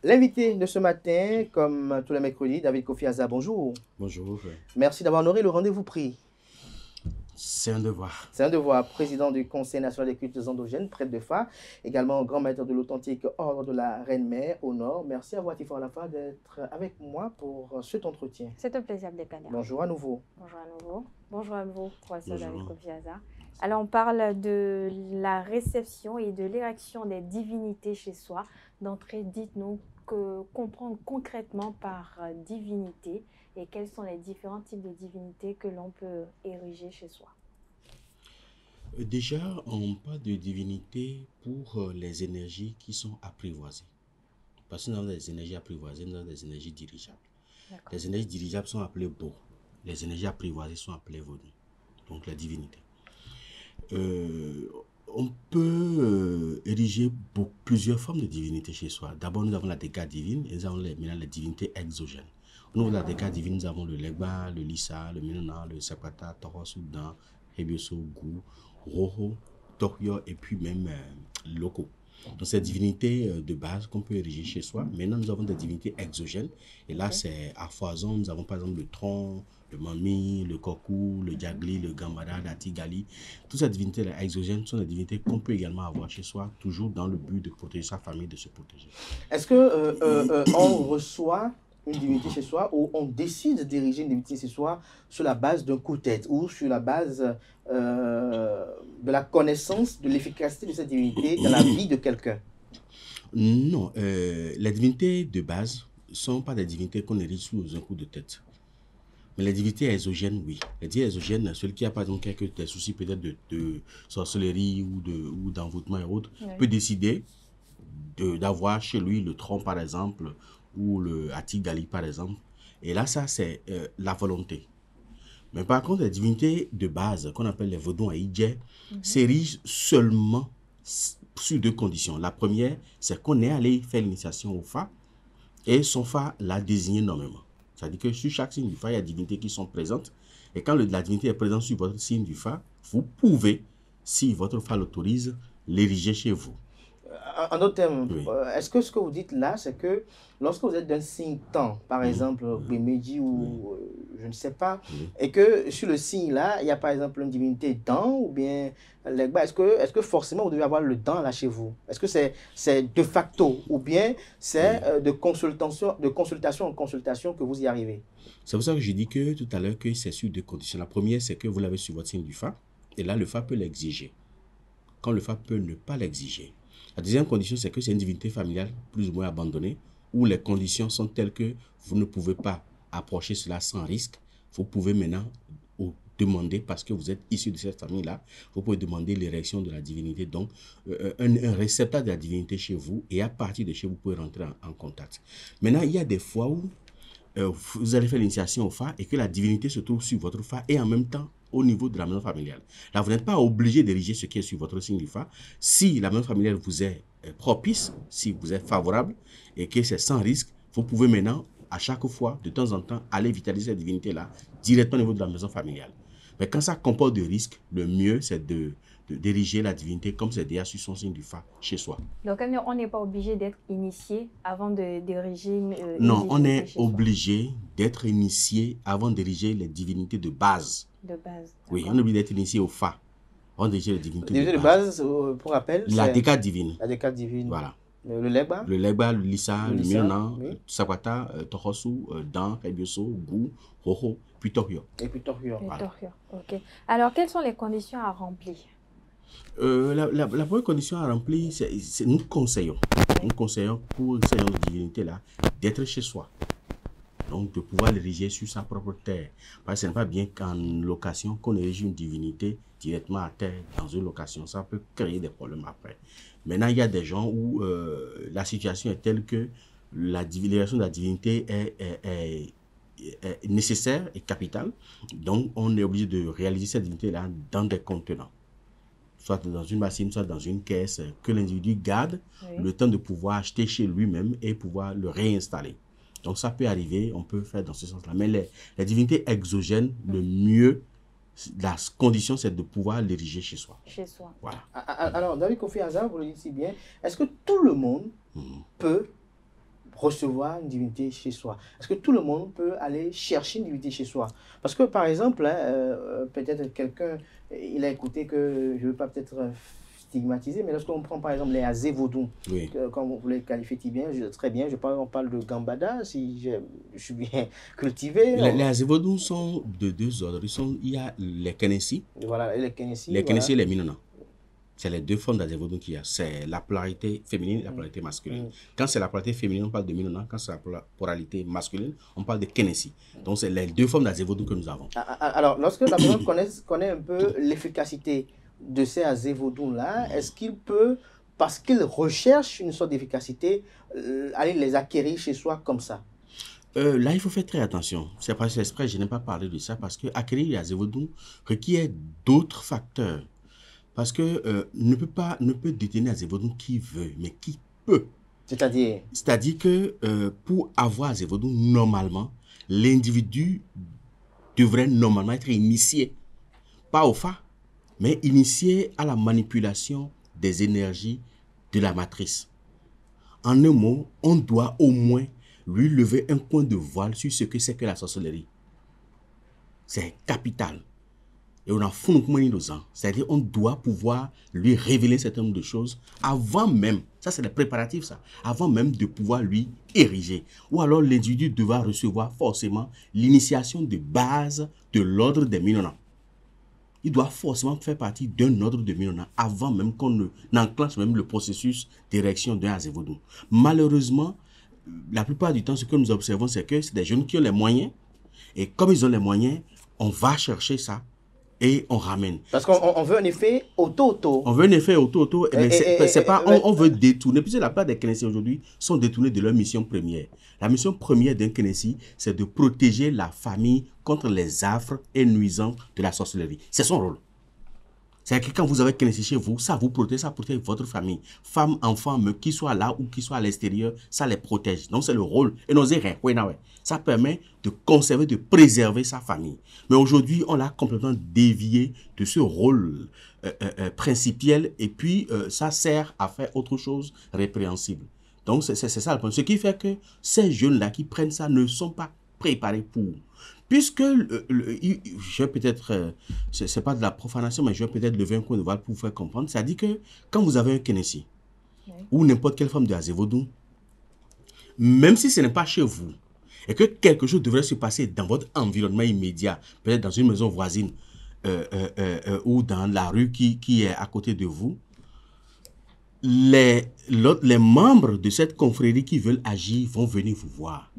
L'invité de ce matin, comme tous les mercredis, David Kofi Aza, bonjour. Bonjour. Merci d'avoir honoré le rendez-vous pris. C'est un devoir. C'est un devoir. Président du Conseil national des cultes endogènes, prêtre de Fa, également grand maître de l'authentique ordre de la Reine-Mère au Nord. Merci à vous, Atifa Olafa, d'être avec moi pour cet entretien. C'est un plaisir d'être là. Bonjour à nouveau. Bonjour à nouveau. Bonjour à vous, professeur David Kofi Aza. Alors, on parle de la réception et de l'érection des divinités chez soi. D'entrée, dites-nous comprendre concrètement par divinité et quels sont les différents types de divinités que l'on peut ériger chez soi. Déjà, on parle de divinité pour les énergies qui sont apprivoisées. Parce que nous avons des énergies apprivoisées, nous avons des énergies dirigeables. Les énergies dirigeables sont appelées Bo. Les énergies apprivoisées sont appelées Vodou. Donc la divinité. On peut ériger plusieurs formes de divinités chez soi. D'abord, nous avons la décade divine et nous avons maintenant les divinités exogènes. Au niveau de la décade divine, nous avons le Legba, le Lissa, le Minona, le Sapata, Toro, Soudan, Hebioso, Gou, Roho, Torio et puis même Loko. Donc, c'est des divinités de base qu'on peut ériger chez soi. Maintenant, nous avons des divinités exogènes. Et là, c'est à foison. Nous avons par exemple le Tron, le Mami, le Koku, le Djagli, le Gambara, la Tigali. Toutes ces divinités exogènes sont des divinités qu'on peut également avoir chez soi, toujours dans le but de protéger sa famille, de se protéger. Est-ce qu'on reçoit une divinité chez soi ou on décide d'ériger une divinité chez soi sur la base d'un coup de tête ou sur la base de la connaissance de l'efficacité de cette divinité dans la vie de quelqu'un? Non, les divinités de base ne sont pas des divinités qu'on érige sous un coup de tête. Mais les divinités exogènes, oui. Les divinités exogènes, celui qui a par exemple quelques soucis peut-être de sorcellerie ou d'envoûtement et autres, peut décider d'avoir chez lui le tronc par exemple, ou le Atigali par exemple. Et là, ça c'est la volonté. Mais par contre, les divinités de base, qu'on appelle les Vodou Aïdje, s'érigent seulement sur deux conditions. La première, c'est qu'on est allé faire l'initiation au Fa, et son Fa l'a désigné nommément. C'est-à-dire que sur chaque signe du Fa, il y a des divinités qui sont présentes. Et quand la divinité est présente sur votre signe du Fa, vous pouvez, si votre Fa l'autorise, l'ériger chez vous. En d'autres termes, est-ce que ce que vous dites là, c'est que lorsque vous êtes d'un signe temps, par exemple, Bémédi ou je ne sais pas, et que sur le signe là, il y a par exemple une divinité temps ou bien Legba, est-ce que forcément vous devez avoir le temps là chez vous? Est-ce que c'est de facto ou bien c'est de consultation en consultation que vous y arrivez? C'est pour ça que j'ai dit que tout à l'heure que c'est sur deux conditions. La première, c'est que vous l'avez sur votre signe du Fa, et là le Fa peut l'exiger. Quand le Fa peut ne pas l'exiger. La deuxième condition, c'est que c'est une divinité familiale plus ou moins abandonnée, où les conditions sont telles que vous ne pouvez pas approcher cela sans risque. Vous pouvez maintenant demander, parce que vous êtes issu de cette famille-là, vous pouvez demander l'érection de la divinité, donc un réceptacle de la divinité chez vous, et à partir de chez vous, vous pouvez rentrer en contact. Maintenant, il y a des fois où vous allez faire l'initiation au Fa et que la divinité se trouve sur votre Fa et en même temps au niveau de la maison familiale. Là, vous n'êtes pas obligé d'ériger ce qui est sur votre signe du Fa. Si la maison familiale vous est propice, si vous êtes favorable et que c'est sans risque, vous pouvez maintenant, à chaque fois, de temps en temps, aller vitaliser cette divinité-là directement au niveau de la maison familiale. Mais quand ça comporte des risques, le mieux, c'est d'ériger la divinité comme c'est déjà sur son signe du Fa chez soi. Donc, on n'est pas obligé d'être initié avant d'ériger non, on est obligé d'être initié avant d'ériger les divinités de base. De base. Oui, on est obligé d'être initié au Fa. On dirige les divinités de base. Pour rappel, la décade divine. La décade divine. Voilà. Le Legba. Le Legba, le Lissa, le Miona, Sakwata, Tohosu, Dan, Hebioso, Gou, Roho, puis Torio. Et puis Torio. Voilà. Ok. Alors, quelles sont les conditions à remplir? La première condition à remplir, c'est nous conseillons. Nous conseillons pour ces divinités-là d'être chez soi. Donc, de pouvoir l'ériger sur sa propre terre. Parce que ce n'est pas bien qu'en location, qu'on érige une divinité directement à terre dans une location. Ça peut créer des problèmes après. Maintenant, il y a des gens où la situation est telle que l'élévation de la divinité est nécessaire et capitale. Donc, on est obligé de réaliser cette divinité-là dans des contenants. Soit dans une bassine, soit dans une caisse que l'individu garde le temps de pouvoir acheter chez lui-même et pouvoir le réinstaller. Donc, ça peut arriver, on peut faire dans ce sens-là. Mais les divinités exogènes, le mieux, la condition, c'est de pouvoir l'ériger chez soi. Chez soi. Voilà. Alors, David Kofi Azar, vous le dites si bien, est-ce que tout le monde peut recevoir une divinité chez soi? Est-ce que tout le monde peut aller chercher une divinité chez soi? Parce que, par exemple, peut-être quelqu'un, il a écouté que, je ne veux pas peut-être stigmatiser, mais lorsqu'on prend par exemple les Azévodou, comme vous les qualifiez bien, très bien, on parle de Gambada, si je suis bien cultivé. Les Azévodou sont de deux ordres. Il y a les Kenessi. Voilà, les Kenessi. Les Kenessi et les Minona. C'est les deux formes d'Azévodou qu'il y a. C'est la polarité féminine et la polarité masculine. Quand c'est la polarité féminine, on parle de Minona. Quand c'est la polarité masculine, on parle de Kenessi. Donc, c'est les deux formes d'Azévodou que nous avons. Alors, lorsque la personne connaît un peu l'efficacité de ces Azévodou-là, est-ce qu'il peut, parce qu'il recherche une sorte d'efficacité, aller les acquérir chez soi comme ça? Là, il faut faire très attention. C'est pas exprès, je n'ai pas parlé de ça, parce que acquérir les Azévodou requiert d'autres facteurs. Parce que ne peut détenir Azévodou qui veut, mais qui peut. C'est-à-dire? C'est-à-dire que pour avoir Azévodou, normalement, l'individu devrait normalement être initié, pas au fa, mais initié à la manipulation des énergies de la matrice. En un mot, on doit au moins lui lever un coin de voile sur ce que c'est que la sorcellerie. C'est capital. Et on a fond nos ans. C'est-à-dire on doit pouvoir lui révéler un certain nombre de choses avant même, ça c'est les préparatifs ça, avant même de pouvoir lui ériger. Ou alors l'individu devra recevoir forcément l'initiation de base de l'ordre des Minona. Il doit forcément faire partie d'un ordre de Minona avant même qu'on n'enclenche même le processus d'érection d'un Azévodou. Malheureusement, la plupart du temps, ce que nous observons, c'est que c'est des jeunes qui ont les moyens. Et comme ils ont les moyens, on va chercher ça et on ramène. Parce qu'on veut un effet auto-auto. On veut un effet auto-auto, mais c'est pas, on veut détourner. Puisque la plupart des Kenessi aujourd'hui sont détournés de leur mission première. La mission première d'un Kenessi, c'est de protéger la famille contre les affres et nuisances de la sorcellerie. C'est son rôle. C'est-à-dire que quand vous avez Kenessi chez vous, ça vous protège, ça protège votre famille. Femmes, enfants, qui soient là ou qui soient à l'extérieur, ça les protège. Donc c'est le rôle. Et nos erreurs, ça permet de conserver, de préserver sa famille. Mais aujourd'hui, on l'a complètement dévié de ce rôle principiel et puis ça sert à faire autre chose répréhensible. Donc c'est ça le point. Ce qui fait que ces jeunes-là qui prennent ça ne sont pas préparés pour. Puisque je vais peut-être, c'est pas de la profanation, mais je vais peut-être lever un coin de voile pour vous faire comprendre. Ça dit que quand vous avez un Kenessi ou n'importe quelle forme de Azévodou, même si ce n'est pas chez vous, et que quelque chose devrait se passer dans votre environnement immédiat, peut-être dans une maison voisine ou dans la rue qui est à côté de vous, les membres de cette confrérie qui veulent agir vont venir vous voir.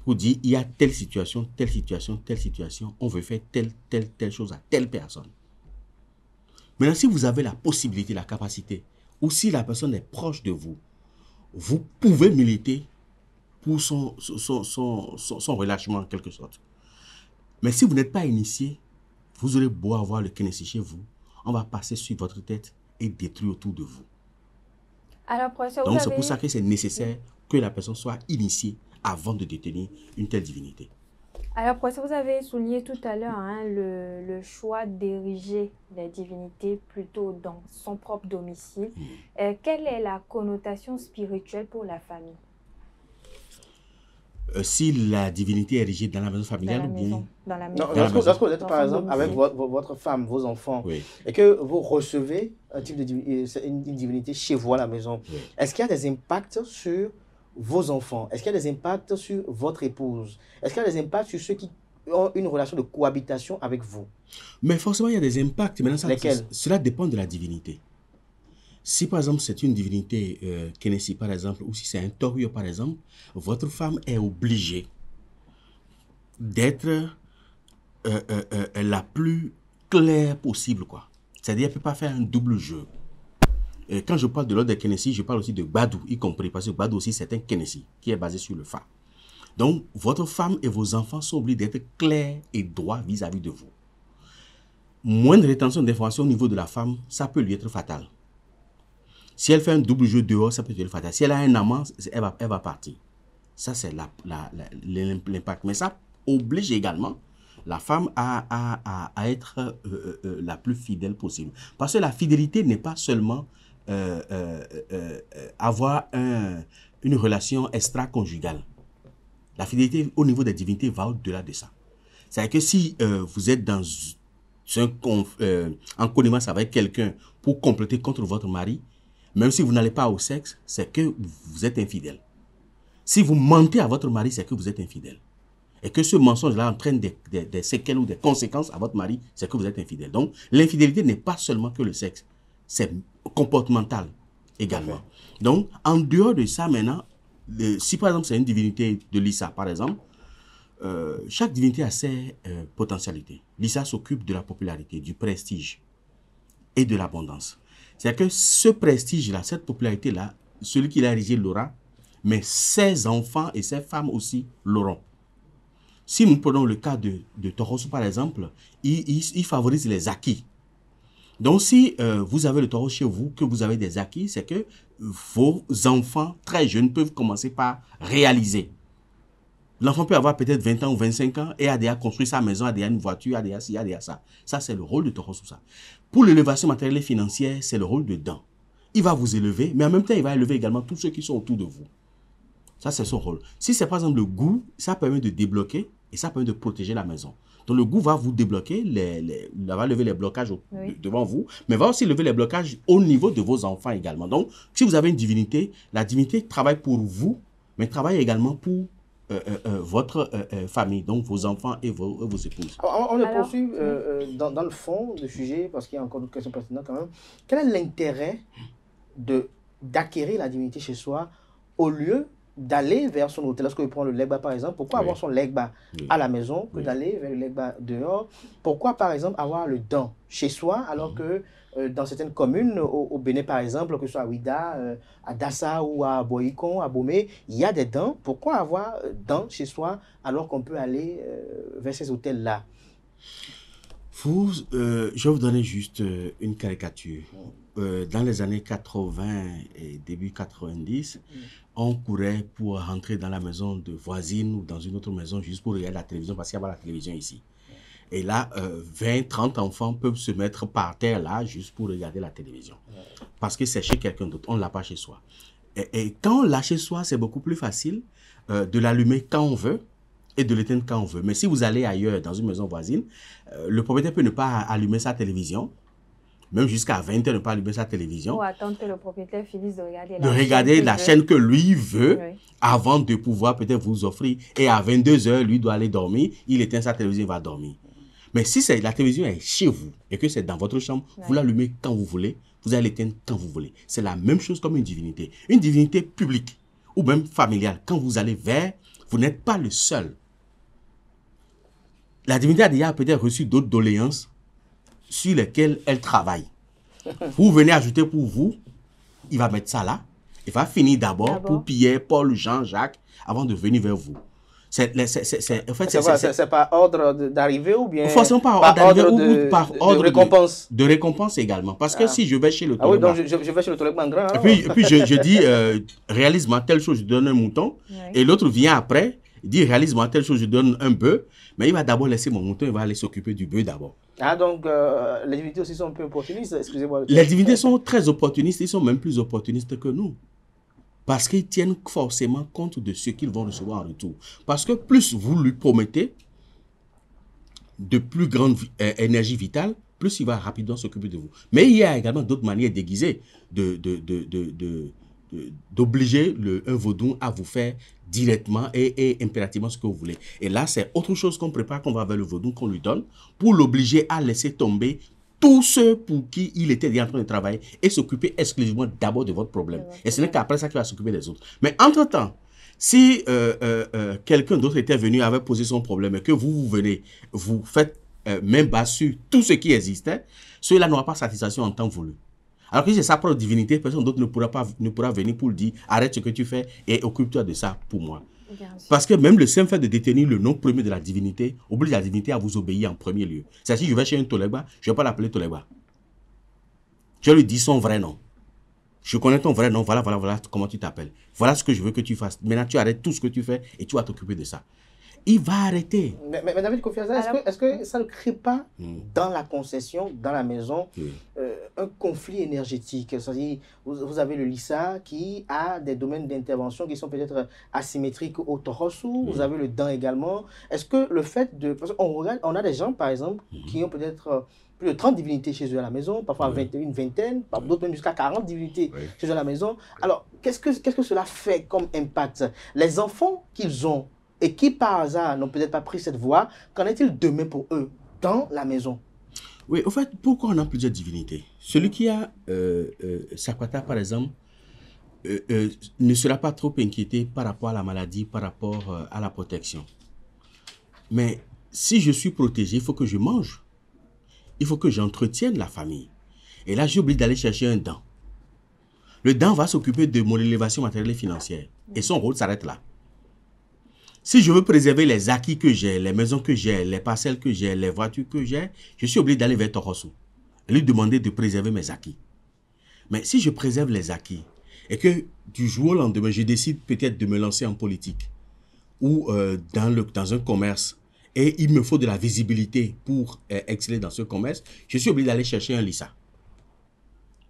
Vous dites, il y a telle situation, telle situation, telle situation, on veut faire telle chose à telle personne. Maintenant, si vous avez la possibilité, la capacité, ou si la personne est proche de vous, vous pouvez militer pour son relâchement en quelque sorte. Mais si vous n'êtes pas initié, vous aurez beau avoir le Kenessi chez vous, on va passer sur votre tête et détruire autour de vous. Alors, professeur, donc c'est pour ça que c'est nécessaire que la personne soit initiée avant de détenir une telle divinité. Alors, professeur, vous avez souligné tout à l'heure le choix d'ériger les divinités plutôt dans son propre domicile. Quelle est la connotation spirituelle pour la famille? Si la divinité est érigée dans la maison familiale ou bien... Dans la maison. Lorsque vous êtes par exemple avec votre femme, vos enfants, et que vous recevez un type une divinité chez vous à la maison, est-ce qu'il y a des impacts sur vos enfants? Est-ce qu'il y a des impacts sur votre épouse? Est-ce qu'il y a des impacts sur ceux qui ont une relation de cohabitation avec vous? Mais forcément, il y a des impacts. Maintenant, lesquels? Cela dépend de la divinité. Si par exemple c'est une divinité Kenessi par exemple, ou si c'est un Torio par exemple, votre femme est obligée d'être la plus claire possible, quoi. C'est-à-dire qu'elle ne peut pas faire un double jeu. Et quand je parle de l'ordre de Kenessi, je parle aussi de Badou, y compris, parce que Badou aussi c'est un Kenessi qui est basé sur le Fa. Donc votre femme et vos enfants sont obligés d'être clairs et droits vis-à-vis de vous. Moindre rétention d'informations au niveau de la femme, ça peut lui être fatal. Si elle fait un double jeu dehors, ça peut être fatal. Si elle a un amant, elle va partir. Ça, c'est l'impact. Mais ça oblige également la femme à être la plus fidèle possible. Parce que la fidélité n'est pas seulement avoir une relation extra-conjugale. La fidélité au niveau des divinités va au-delà de ça. C'est-à-dire que si vous êtes en connivence avec quelqu'un pour compléter contre votre mari, même si vous n'allez pas au sexe, c'est que vous êtes infidèle. Si vous mentez à votre mari, c'est que vous êtes infidèle. Et que ce mensonge-là entraîne des séquelles ou des conséquences à votre mari, c'est que vous êtes infidèle. Donc, l'infidélité n'est pas seulement que le sexe, c'est comportemental également. Donc, en dehors de ça maintenant, si par exemple c'est une divinité de Lissa, par exemple, chaque divinité a ses potentialités. Lissa s'occupe de la popularité, du prestige et de l'abondance. C'est-à-dire que ce prestige-là, cette popularité-là, celui qui l'a érigé l'aura, mais ses enfants et ses femmes aussi l'auront. Si nous prenons le cas de Tauros, par exemple, il favorise les acquis. Donc, si vous avez le Taureau chez vous, que vous avez des acquis, c'est que vos enfants très jeunes peuvent commencer par réaliser. L'enfant peut avoir peut-être 20 ans ou 25 ans et a déjà construit sa maison, a déjà une voiture, a déjà ci, a déjà ça. Ça, c'est le rôle de Taureau sous ça. Pour l'élévation matérielle et financière, c'est le rôle de Dan. Il va vous élever, mais en même temps, il va élever également tous ceux qui sont autour de vous. Ça, c'est son rôle. Si c'est par exemple le goût, ça permet de débloquer et ça permet de protéger la maison. Donc, le goût va vous débloquer, va lever les blocages devant vous, mais va aussi lever les blocages au niveau de vos enfants également. Donc, si vous avez une divinité, la divinité travaille pour vous, mais travaille également pour votre famille, donc vos enfants et vos épouses. On le poursuit dans le fond du sujet, parce qu'il y a encore d'autres questions pertinentes quand même. Quel est l'intérêt d'acquérir la divinité chez soi au lieu d'aller vers son hôtel? Lorsque je prends le legba par exemple, pourquoi avoir son legba à la maison que d'aller vers le legba dehors? Pourquoi par exemple avoir le Dan chez soi alors que dans certaines communes, au Bénin par exemple, que ce soit à Ouida, à Dassa ou à Boïkon, à Bomé, il y a des dents. Pourquoi avoir Dan chez soi alors qu'on peut aller vers ces hôtels-là? Je vais vous donner juste une caricature. Dans les années 80 et début 90, on courait pour rentrer dans la maison de voisine ou dans une autre maison juste pour regarder la télévision parce qu'il y avait la télévision ici. Et là, 20, 30 enfants peuvent se mettre par terre là juste pour regarder la télévision. Parce que c'est chez quelqu'un d'autre, on ne l'a pas chez soi. Et quand on l'a chez soi, c'est beaucoup plus facile de l'allumer quand on veut et de l'éteindre quand on veut. Mais si vous allez ailleurs, dans une maison voisine, le propriétaire peut ne pas allumer sa télévision, même jusqu'à 20 h ne pas allumer sa télévision. Ou attendre que le propriétaire finisse de regarder la chaîne que lui veut, avant de pouvoir peut-être vous offrir. Et à 22 h, lui doit aller dormir, il éteint sa télévision, il va dormir. Mais si la télévision est chez vous et que c'est dans votre chambre, vous l'allumez quand vous voulez, vous allez l'éteindre quand vous voulez. C'est la même chose comme une divinité. Une divinité publique ou même familiale. Quand vous allez vers, vous n'êtes pas le seul. La divinité a déjà peut-être reçu d'autres doléances sur lesquelles elle travaille. Vous venez ajouter pour vous, il va mettre ça là. Il va finir d'abord pour Pierre, Paul, Jean, Jacques, avant de venir vers vous. C'est par ordre d'arrivée ou bien forcément par ordre d'arrivée ou par ordre de récompense. De récompense également. Parce que si je vais chez le Tolek, donc je vais chez le Tolek Mangra. Et puis je dis, réalise-moi telle chose, je donne un mouton. Et l'autre vient après, il dit, réalise-moi telle chose, je donne un bœuf. Mais il va d'abord laisser mon mouton, il va aller s'occuper du bœuf d'abord. Ah, donc les divinités aussi sont un peu opportunistes, excusez-moi. Les divinités sont très opportunistes, ils sont même plus opportunistes que nous. Parce qu'ils tiennent forcément compte de ce qu'ils vont recevoir en retour. Parce que plus vous lui promettez de plus grande énergie vitale, plus il va rapidement s'occuper de vous. Mais il y a également d'autres manières déguisées d'obliger un vaudou à vous faire directement et impérativement ce que vous voulez. Et là, c'est autre chose qu'on prépare, qu'on va vers le vaudou, qu'on lui donne, pour l'obliger à laisser tomber tous ceux pour qui il était déjà en train de travailler et s'occuper exclusivement d'abord de votre problème. Et ce n'est qu'après ça qu'il va s'occuper des autres. Mais entre-temps, si quelqu'un d'autre était venu, avait posé son problème et que vous venez, vous faites main basse sur tout ce qui existait, celui-là n'aura pas satisfaction en temps voulu. Alors que c'est sa propre divinité, personne d'autre ne pourra venir pour le dire arrête ce que tu fais et occupe-toi de ça pour moi. Parce que même le simple fait de détenir le nom premier de la divinité oblige la divinité à vous obéir en premier lieu. C'est-à-dire si je vais chez un Toleba, je ne vais pas l'appeler Toleba. Je lui dis son vrai nom. Je connais ton vrai nom, voilà comment tu t'appelles. Voilà ce que je veux que tu fasses. Maintenant, tu arrêtes tout ce que tu fais et tu vas t'occuper de ça. Il va arrêter. Mais David Kofi-Aza, est-ce que ça ne crée pas dans la concession, dans la maison, un conflit énergétique? C'est-à-dire, vous avez le LISA qui a des domaines d'intervention qui sont peut-être asymétriques au Tohosu. Vous avez le Dan également. Est-ce que le fait de... Parce qu'on regarde, on a des gens, par exemple, qui ont peut-être plus de 30 divinités chez eux à la maison, parfois une vingtaine, d'autres même jusqu'à 40 divinités chez eux à la maison. Alors, qu'est-ce que cela fait comme impact? Les enfants qu'ils ont et qui par hasard n'ont peut-être pas pris cette voie, qu'en est-il demain pour eux dans la maison? Oui, au fait, pourquoi on a plusieurs divinités? Celui qui a Sakwata, par exemple, ne sera pas trop inquiété par rapport à la maladie, par rapport à la protection. Mais si je suis protégé, il faut que je mange. Il faut que j'entretienne la famille. Et là, j'ai oublié d'aller chercher un dent. Le dent va s'occuper de mon élévation matérielle et financière. Et son rôle s'arrête là. Si je veux préserver les acquis que j'ai, les maisons que j'ai, les parcelles que j'ai, les voitures que j'ai, je suis obligé d'aller vers Tohosu et lui demander de préserver mes acquis. Mais si je préserve les acquis et que du jour au lendemain, je décide peut-être de me lancer en politique ou dans un commerce et il me faut de la visibilité pour exceller dans ce commerce, je suis obligé d'aller chercher un LISA.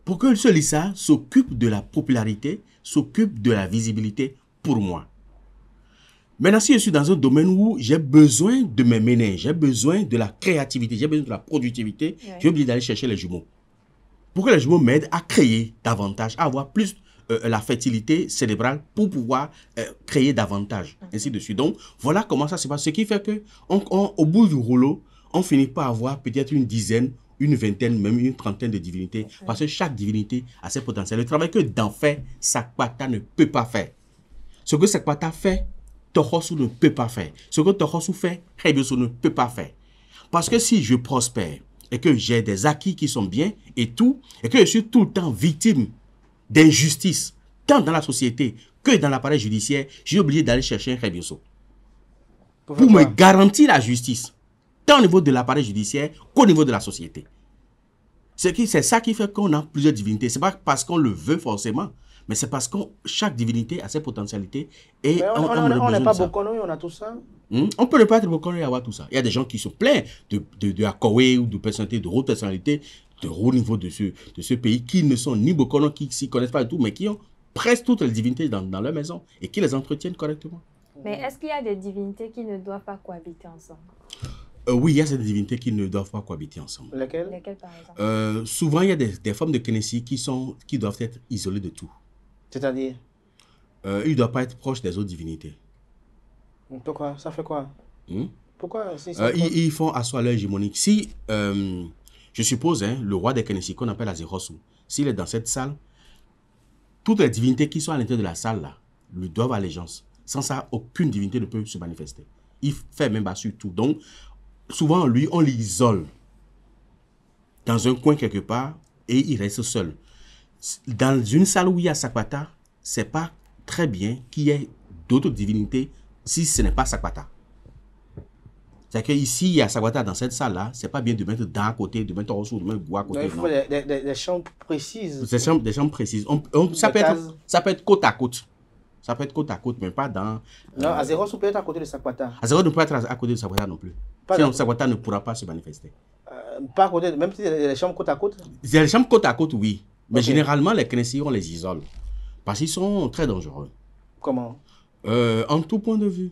Pour que ce LISA s'occupe de la popularité, s'occupe de la visibilité pour moi. Maintenant, si je suis dans un domaine où j'ai besoin de me mener, j'ai besoin de la créativité, j'ai besoin de la productivité, j'ai oublié d'aller chercher les jumeaux. Pour que les jumeaux m'aident à créer davantage, à avoir plus la fertilité cérébrale pour pouvoir créer davantage, ainsi de suite. Donc, voilà comment ça se passe. Ce qui fait que au bout du rouleau, on finit par avoir peut-être une dizaine, une vingtaine, même une trentaine de divinités, parce que chaque divinité a ses potentiels. Le travail que d'en fait, Sakwata ne peut pas faire. Ce que Sakwata fait, Tohosu ne peut pas faire. Ce que Tohosu fait, Hebiosu ne peut pas faire. Parce que si je prospère et que j'ai des acquis qui sont bien et tout, et que je suis tout le temps victime d'injustice, tant dans la société que dans l'appareil judiciaire, j'ai obligé d'aller chercher un Hebiosu. Pour me garantir la justice, tant au niveau de l'appareil judiciaire qu'au niveau de la société. C'est ça qui fait qu'on a plusieurs divinités. Ce n'est pas parce qu'on le veut forcément, mais c'est parce que chaque divinité a ses potentialités et on n'est pas Bokono, on a tout ça. On peut ne pas être Bokono et avoir tout ça. Il y a des gens qui sont pleins de Akowe ou de personnalités, de haute personnalité, de haut niveau de ce pays, qui ne sont ni Bokono, qui ne s'y connaissent pas du tout, mais qui ont presque toutes les divinités dans leur maison et qui les entretiennent correctement. Mais est-ce qu'il y a des divinités qui ne doivent pas cohabiter ensemble? Oui, il y a ces divinités qui ne doivent pas cohabiter ensemble. Lesquelles? Lesquelles, par exemple? Souvent, il y a des formes de Kenessi qui doivent être isolées de tout. C'est-à-dire? Il ne doit pas être proche des autres divinités. Pourquoi? Ça fait quoi? Pourquoi? Ils font asseoir leur hégémonique. Si, je suppose, le roi des Kenessi, qu'on appelle Azerosu, s'il est dans cette salle, toutes les divinités qui sont à l'intérieur de la salle là, lui doivent allégeance. Sans ça, aucune divinité ne peut se manifester. Il fait même bas sur tout. Donc, souvent, lui, on l'isole dans un coin quelque part et il reste seul. Dans une salle où il y a Sakwata, c'est pas très bien qu'il y ait d'autres divinités si ce n'est pas Sakwata. C'est-à-dire qu'ici, il y a Sakwata dans cette salle-là, c'est pas bien de mettre d'un côté, de mettre Orosu, de mettre Gua à côté. Il faut des chambres précises. Des chambres précises. Ça peut être côte à côte. Ça peut être côte à côte, mais pas dans... Non, Azerosu peut être à côté de Sakwata. Azerosu ne peut être à côté de Sakwata non plus. Sinon, Sakwata ne pourra pas se manifester. Pas à côté, même si il y a des chambres côte à côte? Il y a des chambres côte à côte, oui. Mais généralement, les Kenessi, on les isole. Parce qu'ils sont très dangereux. Comment? En tout point de vue.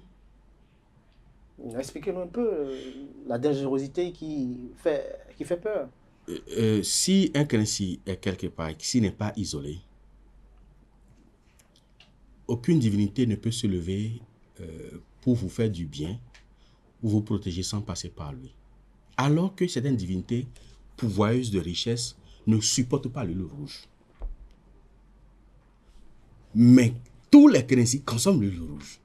Expliquez-nous un peu la dangerosité qui fait peur. Si un Kenessi est quelque part, s'il n'est pas isolé, aucune divinité ne peut se lever pour vous faire du bien ou vous protéger sans passer par lui. Alors que certaines divinités pourvoyeuses de richesse ne supportent pas l'huile rouge. Mais tous les Kenésis consomment l'huile rouge.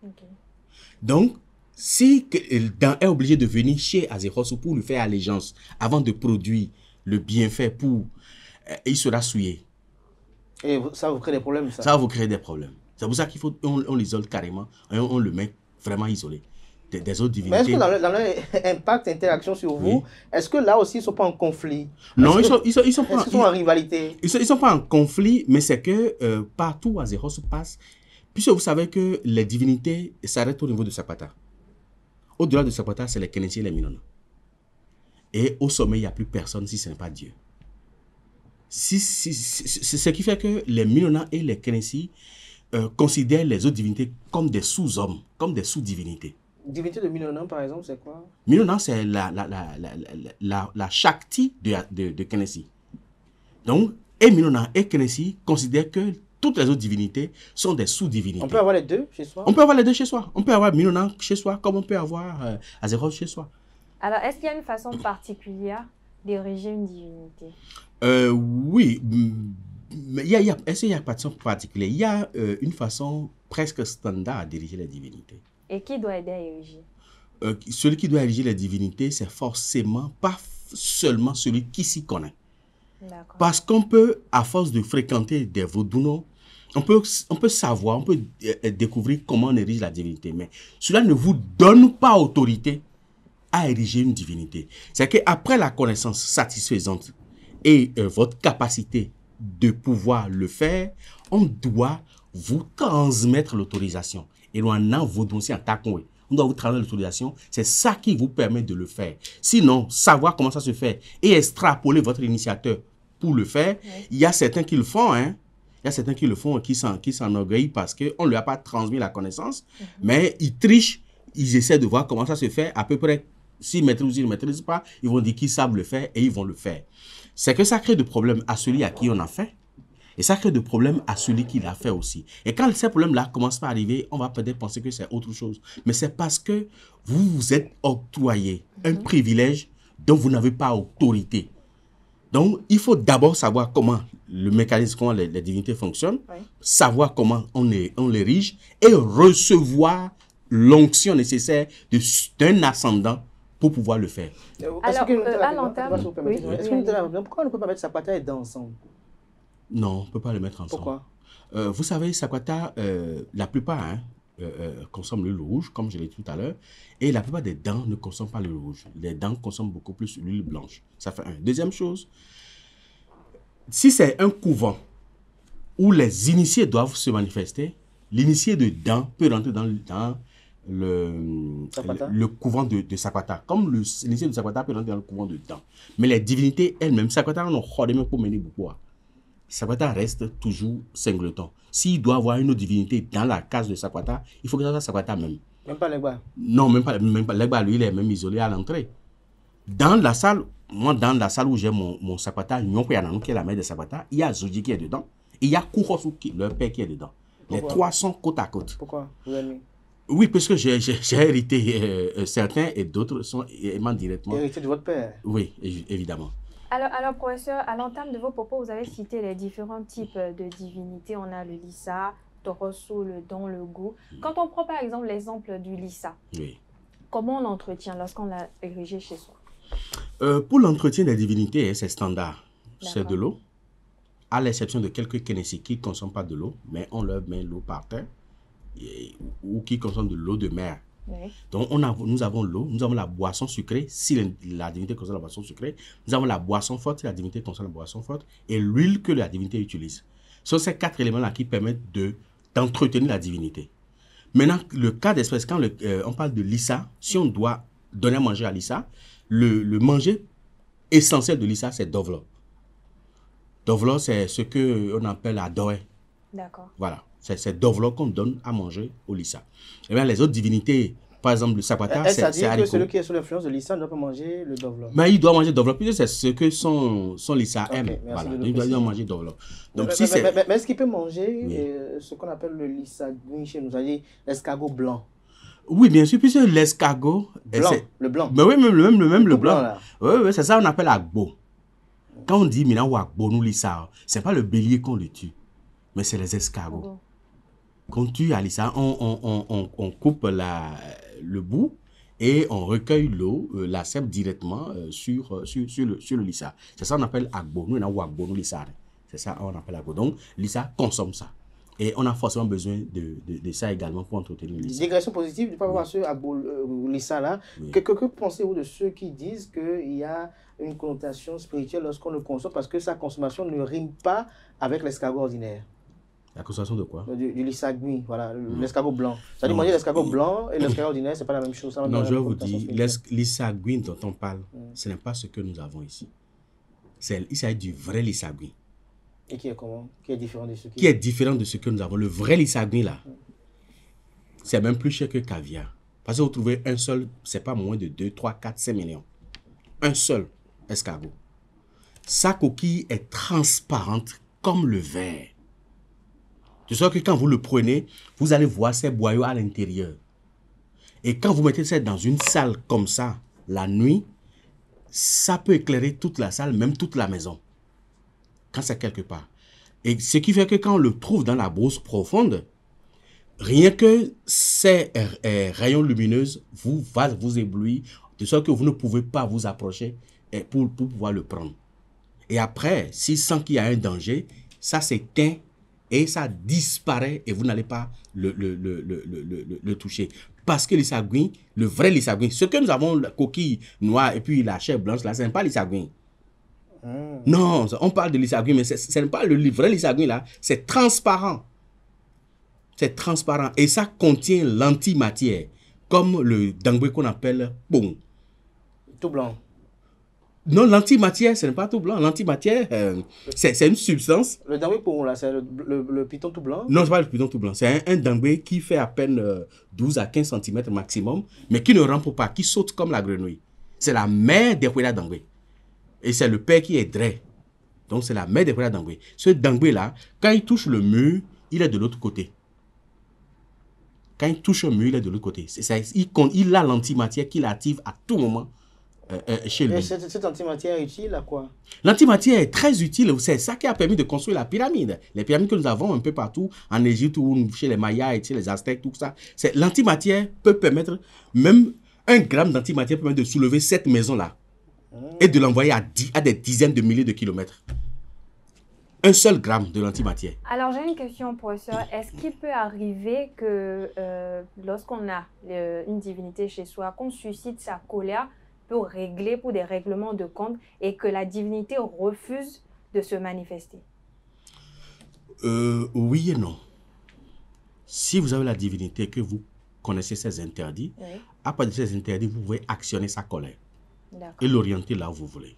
Okay. Donc, si Dan est obligé de venir chez Azéros pour lui faire allégeance avant de produire le bienfait il sera souillé. Et ça vous crée des problèmes, ça? Ça va vous créer des problèmes. C'est pour ça qu'il faut on l'isole carrément, on le met vraiment isolé des autres divinités. Mais est-ce que dans leur impact, interaction sur vous, est-ce que là aussi ils ne sont pas en conflit? Non, ils sont pas en rivalité. Ils sont pas en conflit, mais c'est que partout où Azéros se passe, puisque vous savez que les divinités s'arrêtent au niveau de Sapata. Au-delà de Sapata, c'est les Kenésis et les Minona. Et au sommet, il n'y a plus personne si ce n'est pas Dieu. C'est ce qui fait que les Minona et les Kenésis considèrent les autres divinités comme des sous-hommes, comme des sous-divinités. Divinité de Minona, par exemple, c'est quoi? Minona, c'est la Shakti de Kenésis. Donc, et Minona et Kenésis considèrent que toutes les autres divinités sont des sous-divinités. On peut avoir les deux chez soi? On peut avoir les deux chez soi. On peut avoir Minona chez soi, comme on peut avoir Azéros chez soi. Alors, est-ce qu'il y a une façon particulière d'ériger une divinité? Oui, mais est-ce qu'il y a pas de façon particulière? Il y a une façon presque standard d'ériger les divinités. Et qui doit aider à ériger? Celui qui doit ériger les divinités, c'est forcément pas seulement celui qui s'y connaît. Parce qu'on peut, à force de fréquenter des vaudounos, on peut savoir, on peut découvrir comment on érige la divinité. Mais cela ne vous donne pas autorité à ériger une divinité. C'est qu'après la connaissance satisfaisante et votre capacité de pouvoir le faire, on doit vous transmettre l'autorisation. Et on a vaudounos en taconné. On doit vous transmettre l'autorisation. C'est ça qui vous permet de le faire. Sinon, savoir comment ça se fait et extrapoler votre initiateur pour le faire, il y a certains qui le font, hein. Il y a certains qui le font et qui s'enorgueillent parce qu'on ne leur a pas transmis la connaissance, mais ils trichent, ils essaient de voir comment ça se fait. À peu près, s'ils maîtrisent ou s'ils ne maîtrisent pas, ils vont dire qu'ils savent le faire et ils vont le faire. C'est que ça crée de problèmes à celui à qui on a fait. Et ça crée de problèmes à celui qui l'a fait aussi. Et quand ces problèmes-là commencent à arriver, on va peut-être penser que c'est autre chose. Mais c'est parce que vous vous êtes octroyé un privilège dont vous n'avez pas autorité. Donc, il faut d'abord savoir comment le mécanisme, comment les divinités fonctionnent, savoir comment on l'érige et recevoir l'onction nécessaire d'un ascendant pour pouvoir le faire. Alors, à long terme, pourquoi on ne peut pas mettre Sapata et Dan ensemble? Non, on ne peut pas le mettre ensemble. Pourquoi? Vous savez, Sapata, la plupart consomment l'huile rouge, comme je l'ai dit tout à l'heure, et la plupart des dents ne consomment pas l'huile rouge. Les dents consomment beaucoup plus l'huile blanche. Ça fait un. Deuxième chose, si c'est un couvent où les initiés doivent se manifester, l'initié de dents peut rentrer dans le couvent de Sapata. Comme l'initié de Sapata peut rentrer dans le couvent de dents. Mais les divinités elles-mêmes, Sapata, on a pour mener beaucoup. Sapata reste toujours singleton. S'il doit avoir une autre divinité dans la case de Sapata, il faut que ça soit Sapata même. Même pas Legba? Non, même pas Legba, lui, il est même isolé à l'entrée. Dans la salle, moi, dans la salle où j'ai mon Sapata, Nyonko qui est la mère de Sapata, il y a Zoji qui est dedans, et il y a Kurosu, leur père, qui est dedans. Pourquoi? Les trois sont côte à côte. Pourquoi? Vous avez mis? Oui, parce que j'ai hérité certains et d'autres sont émanent directement. Hérité de votre père? Oui, évidemment. Alors, professeur, à l'entame de vos propos, vous avez cité les différents types de divinités. On a le Lissa, Torosso, le Don, le Go. Quand on prend par exemple l'exemple du Lissa, comment on l'entretient lorsqu'on l'a érigé chez soi? Pour l'entretien des divinités, c'est standard. C'est de l'eau, à l'exception de quelques Kenésis qui ne consomment pas de l'eau, mais on leur met l'eau par terre, ou qui consomment de l'eau de mer. Oui. Donc, nous avons l'eau, nous avons la boisson sucrée, si la divinité consomme la boisson sucrée, nous avons la boisson forte, si la divinité consomme la boisson forte, et l'huile que la divinité utilise. Ce sont ces quatre éléments-là qui permettent d'entretenir la divinité. Maintenant, le cas d'espèce, quand on parle de Lissa, si on doit donner à manger à Lissa, le manger essentiel de Lissa, c'est Dovlo. Dovlo, c'est ce qu'on appelle la doé. D'accord. Voilà. C'est Dovlo qu'on donne à manger au Lissa. Et bien, les autres divinités, par exemple, le Sapata, c'est haricot. Ça dit que celui qui est sous l'influence de Lissa ne doit pas manger le Dovlo. Mais il doit manger Dovlo, puisque c'est ce que son Lissa aime. Voilà. Il doit manger Dovlo. Donc, mais est-ce qu'il peut manger ce qu'on appelle le Lissa chez nous, c'est-à-dire l'escargot blanc? Oui, bien sûr, puisque l'escargot... Le blanc. Mais oui, même le blanc. Là. Oui, c'est ça qu'on appelle agbo. Quand on dit maintenant agbo, nous lisa, c'est pas le bélier qu'on le tue, mais c'est les escargots. Quand on tue à lisa, on coupe le bout et on recueille l'eau, la sève directement sur le lisa. C'est ça qu'on appelle agbo. Nous, on a agbo, nous lisa. C'est ça qu'on appelle agbo. Donc, lisa consomme ça. Et on a forcément besoin de ça également pour entretenir l'ISA. Dégradation positive, par rapport à ce l'ISA là, que pensez-vous de ceux qui disent qu'il y a une connotation spirituelle lorsqu'on le consomme parce que sa consommation ne rime pas avec l'escargot ordinaire? La consommation de quoi? Du lissagui, voilà, l'escargot blanc. Ça dit manger l'escargot blanc et l'escargot ordinaire, c'est pas la même chose. Ça non, je vais vous dire, l'issagui dont on parle, ce n'est pas ce que nous avons ici. Il s'agit du vrai lissagui. Et qui est comment? Qui est différent de ce qui est différent de ce que nous avons. Le vrai lissagui là, c'est même plus cher que caviar. Parce que vous trouvez un seul, c'est pas moins de 2, 3, 4, 5 millions. Un seul escargot. Sa coquille est transparente comme le verre. De sorte que quand vous le prenez, vous allez voir ces boyaux à l'intérieur. Et quand vous mettez ça dans une salle comme ça, la nuit, ça peut éclairer toute la salle, même toute la maison. Quand c'est quelque part. Et ce qui fait que quand on le trouve dans la brousse profonde, rien que ces rayons lumineux vous éblouir, de sorte que vous ne pouvez pas vous approcher pour pouvoir le prendre. Et après, s'il sent qu'il y a un danger, ça s'éteint et ça disparaît et vous n'allez pas le toucher. Parce que l'issagui, le vrai lissagui, ce que nous avons, la coquille noire et puis la chair blanche, là, ce n'est pas lissagui. Non, on parle de lissagui, mais ce n'est pas le vrai lissagui là, c'est transparent. C'est transparent et ça contient l'antimatière, comme le dangbe qu'on appelle bon. Tout blanc. Non, l'antimatière, ce n'est pas tout blanc. L'antimatière, c'est une substance. Le dangbe pour là, c'est le piton tout blanc? Non, ce n'est pas le piton tout blanc. C'est un dangbe qui fait à peine 12 à 15 cm maximum, mais qui ne rampe pas, qui saute comme la grenouille. C'est la mère des huela dangbe. Et c'est le père qui est Dre. Donc c'est la mère des huela dangbe. Ce dangbe là, quand il touche le mur, il est de l'autre côté. Quand il touche le mur, il est de l'autre côté. Il a l'antimatière qu'il active à tout moment. Chez lui. Et cette antimatière est utile à quoi? L'antimatière est très utile. C'est ça qui a permis de construire la pyramide. Les pyramides que nous avons un peu partout, en Égypte ou chez les Mayas et chez les Aztèques, tout ça. L'antimatière peut permettre, même 1 gramme d'antimatière permet de soulever cette maison-là et de l'envoyer à des dizaines de milliers de kilomètres. 1 seul gramme de l'antimatière. Alors j'ai une question, professeur. Est-ce qu'il peut arriver que lorsqu'on a une divinité chez soi, qu'on suscite sa colère pour régler, pour des règlements de compte, et que la divinité refuse de se manifester? Oui et non. Si vous avez la divinité et que vous connaissez ses interdits, à partir de ces interdits, vous pouvez actionner sa colère et l'orienter là où vous voulez.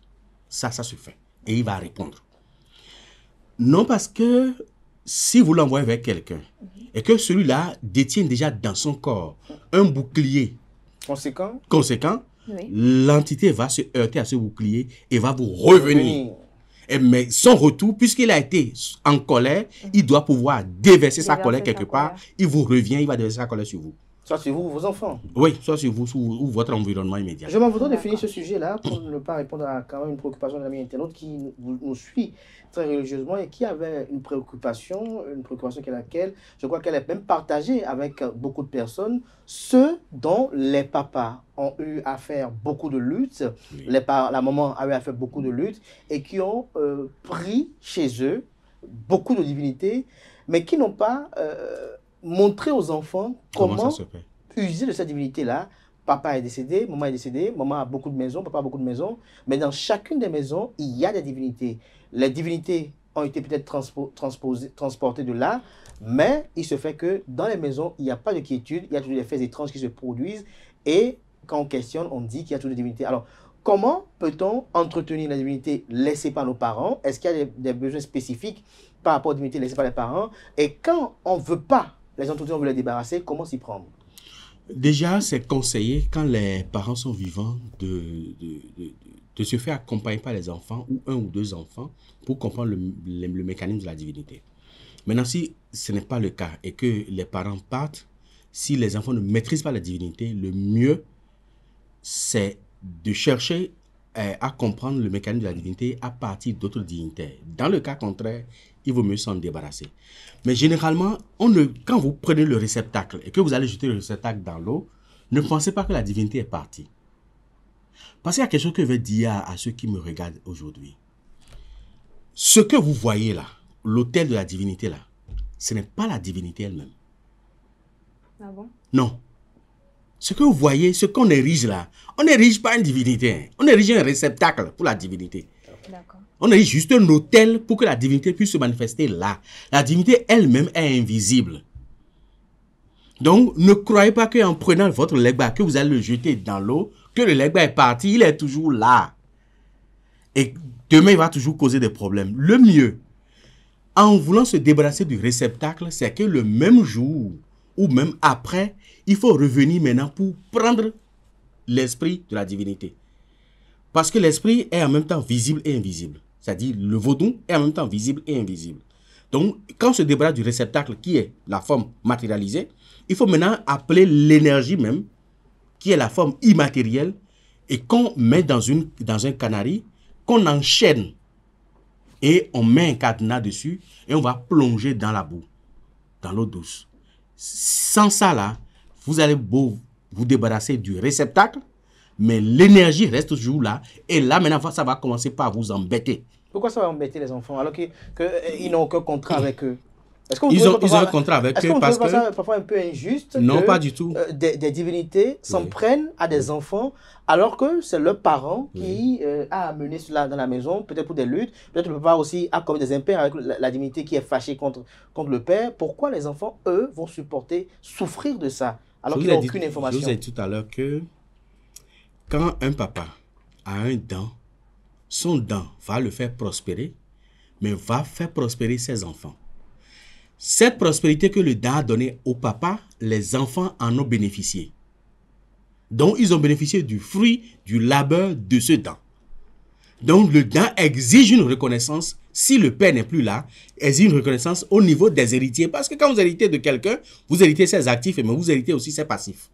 Ça se fait. Et il va répondre. Non, parce que si vous l'envoyez vers quelqu'un et que celui-là détient déjà dans son corps un bouclier conséquent, l'entité va se heurter à ce bouclier et va vous revenir. Mais son retour, puisqu'il a été en colère, il doit pouvoir déverser sa colère quelque part. Il vous revient, il va déverser sa colère sur vous. Soit sur vous ou vos enfants. Oui, soit sur vous ou votre environnement immédiat. Je m'en voudrais de finir ce sujet-là pour ne pas répondre à quand même une préoccupation d'un ami internaute qui nous suit très religieusement et qui avait une préoccupation qui est laquelle, je crois qu'elle est même partagée avec beaucoup de personnes, ceux dont les papas ont eu à faire beaucoup de luttes, la maman a eu à faire beaucoup de luttes et qui ont pris chez eux beaucoup de divinités, mais qui n'ont pas montré aux enfants comment user de cette divinité-là. Papa est décédé, maman a beaucoup de maisons, papa a beaucoup de maisons, mais dans chacune des maisons, il y a des divinités. Les divinités ont été peut-être transportées de là, mais il se fait que dans les maisons, il n'y a pas de quiétude, il y a toujours des faits étranges qui se produisent, et quand on questionne, on dit qu'il y a toujours des divinités. Alors, comment peut-on entretenir la divinité laissée par nos parents? Est-ce qu'il y a des besoins spécifiques par rapport aux divinités laissées par les parents? Et quand on ne veut pas les entretenir, on veut les débarrasser, comment s'y prendre? Déjà, c'est conseillé, quand les parents sont vivants, de se faire accompagner par les enfants ou 1 ou 2 enfants pour comprendre le mécanisme de la divinité. Maintenant, si ce n'est pas le cas et que les parents partent, si les enfants ne maîtrisent pas la divinité, le mieux, c'est de chercher à comprendre le mécanisme de la divinité à partir d'autres dignitaires. Dans le cas contraire, il vaut mieux s'en débarrasser. Mais généralement, quand vous prenez le réceptacle et que vous allez jeter le réceptacle dans l'eau, ne pensez pas que la divinité est partie. Parce qu'il y a quelque chose que je vais dire à ceux qui me regardent aujourd'hui. Ce que vous voyez là, l'autel de la divinité là, ce n'est pas la divinité elle-même. Ah bon? Non. Ce que vous voyez, ce qu'on érige là, on n'érige pas une divinité. Hein. On érige un réceptacle pour la divinité. On érige juste un autel pour que la divinité puisse se manifester là. La divinité elle-même est invisible. Donc, ne croyez pas qu'en prenant votre legba, que vous allez le jeter dans l'eau, que le legba est parti, il est toujours là. Et demain, il va toujours causer des problèmes. Le mieux, en voulant se débarrasser du réceptacle, c'est que le même jour ou même après, il faut revenir maintenant pour prendre l'esprit de la divinité. Parce que l'esprit est en même temps visible et invisible. C'est-à-dire, le vaudou est en même temps visible et invisible. Donc, quand on se débarrasse du réceptacle qui est la forme matérialisée, il faut maintenant appeler l'énergie même, qui est la forme immatérielle, et qu'on met dans un canari, qu'on enchaîne, et on met un cadenas dessus, et on va plonger dans la boue, dans l'eau douce. Sans ça, là, vous allez vous débarrasser du réceptacle, mais l'énergie reste toujours là, et là, maintenant, ça va commencer par vous embêter. Pourquoi ça va embêter les enfants alors qu'ils n'ont aucun contrat avec eux? Ils ont un contrat avec eux parce que... ça parfois un peu injuste? Non, pas du tout. Des divinités s'en prennent à des enfants alors que c'est leur parent qui a amené cela dans la maison, peut-être pour des luttes, peut-être le papa aussi a commis des impairs avec la divinité qui est fâchée contre le père. Pourquoi les enfants, eux, vont souffrir de ça alors qu'ils n'ont aucune information? Je vous ai dit tout à l'heure que quand un papa a un dent, son dent va le faire prospérer, mais va faire prospérer ses enfants. Cette prospérité que le dent a donnée au papa, les enfants en ont bénéficié. Donc, ils ont bénéficié du fruit, du labeur de ce dent. Donc, le dent exige une reconnaissance. Si le père n'est plus là, exige une reconnaissance au niveau des héritiers. Parce que quand vous héritez de quelqu'un, vous héritez ses actifs, mais vous héritez aussi ses passifs.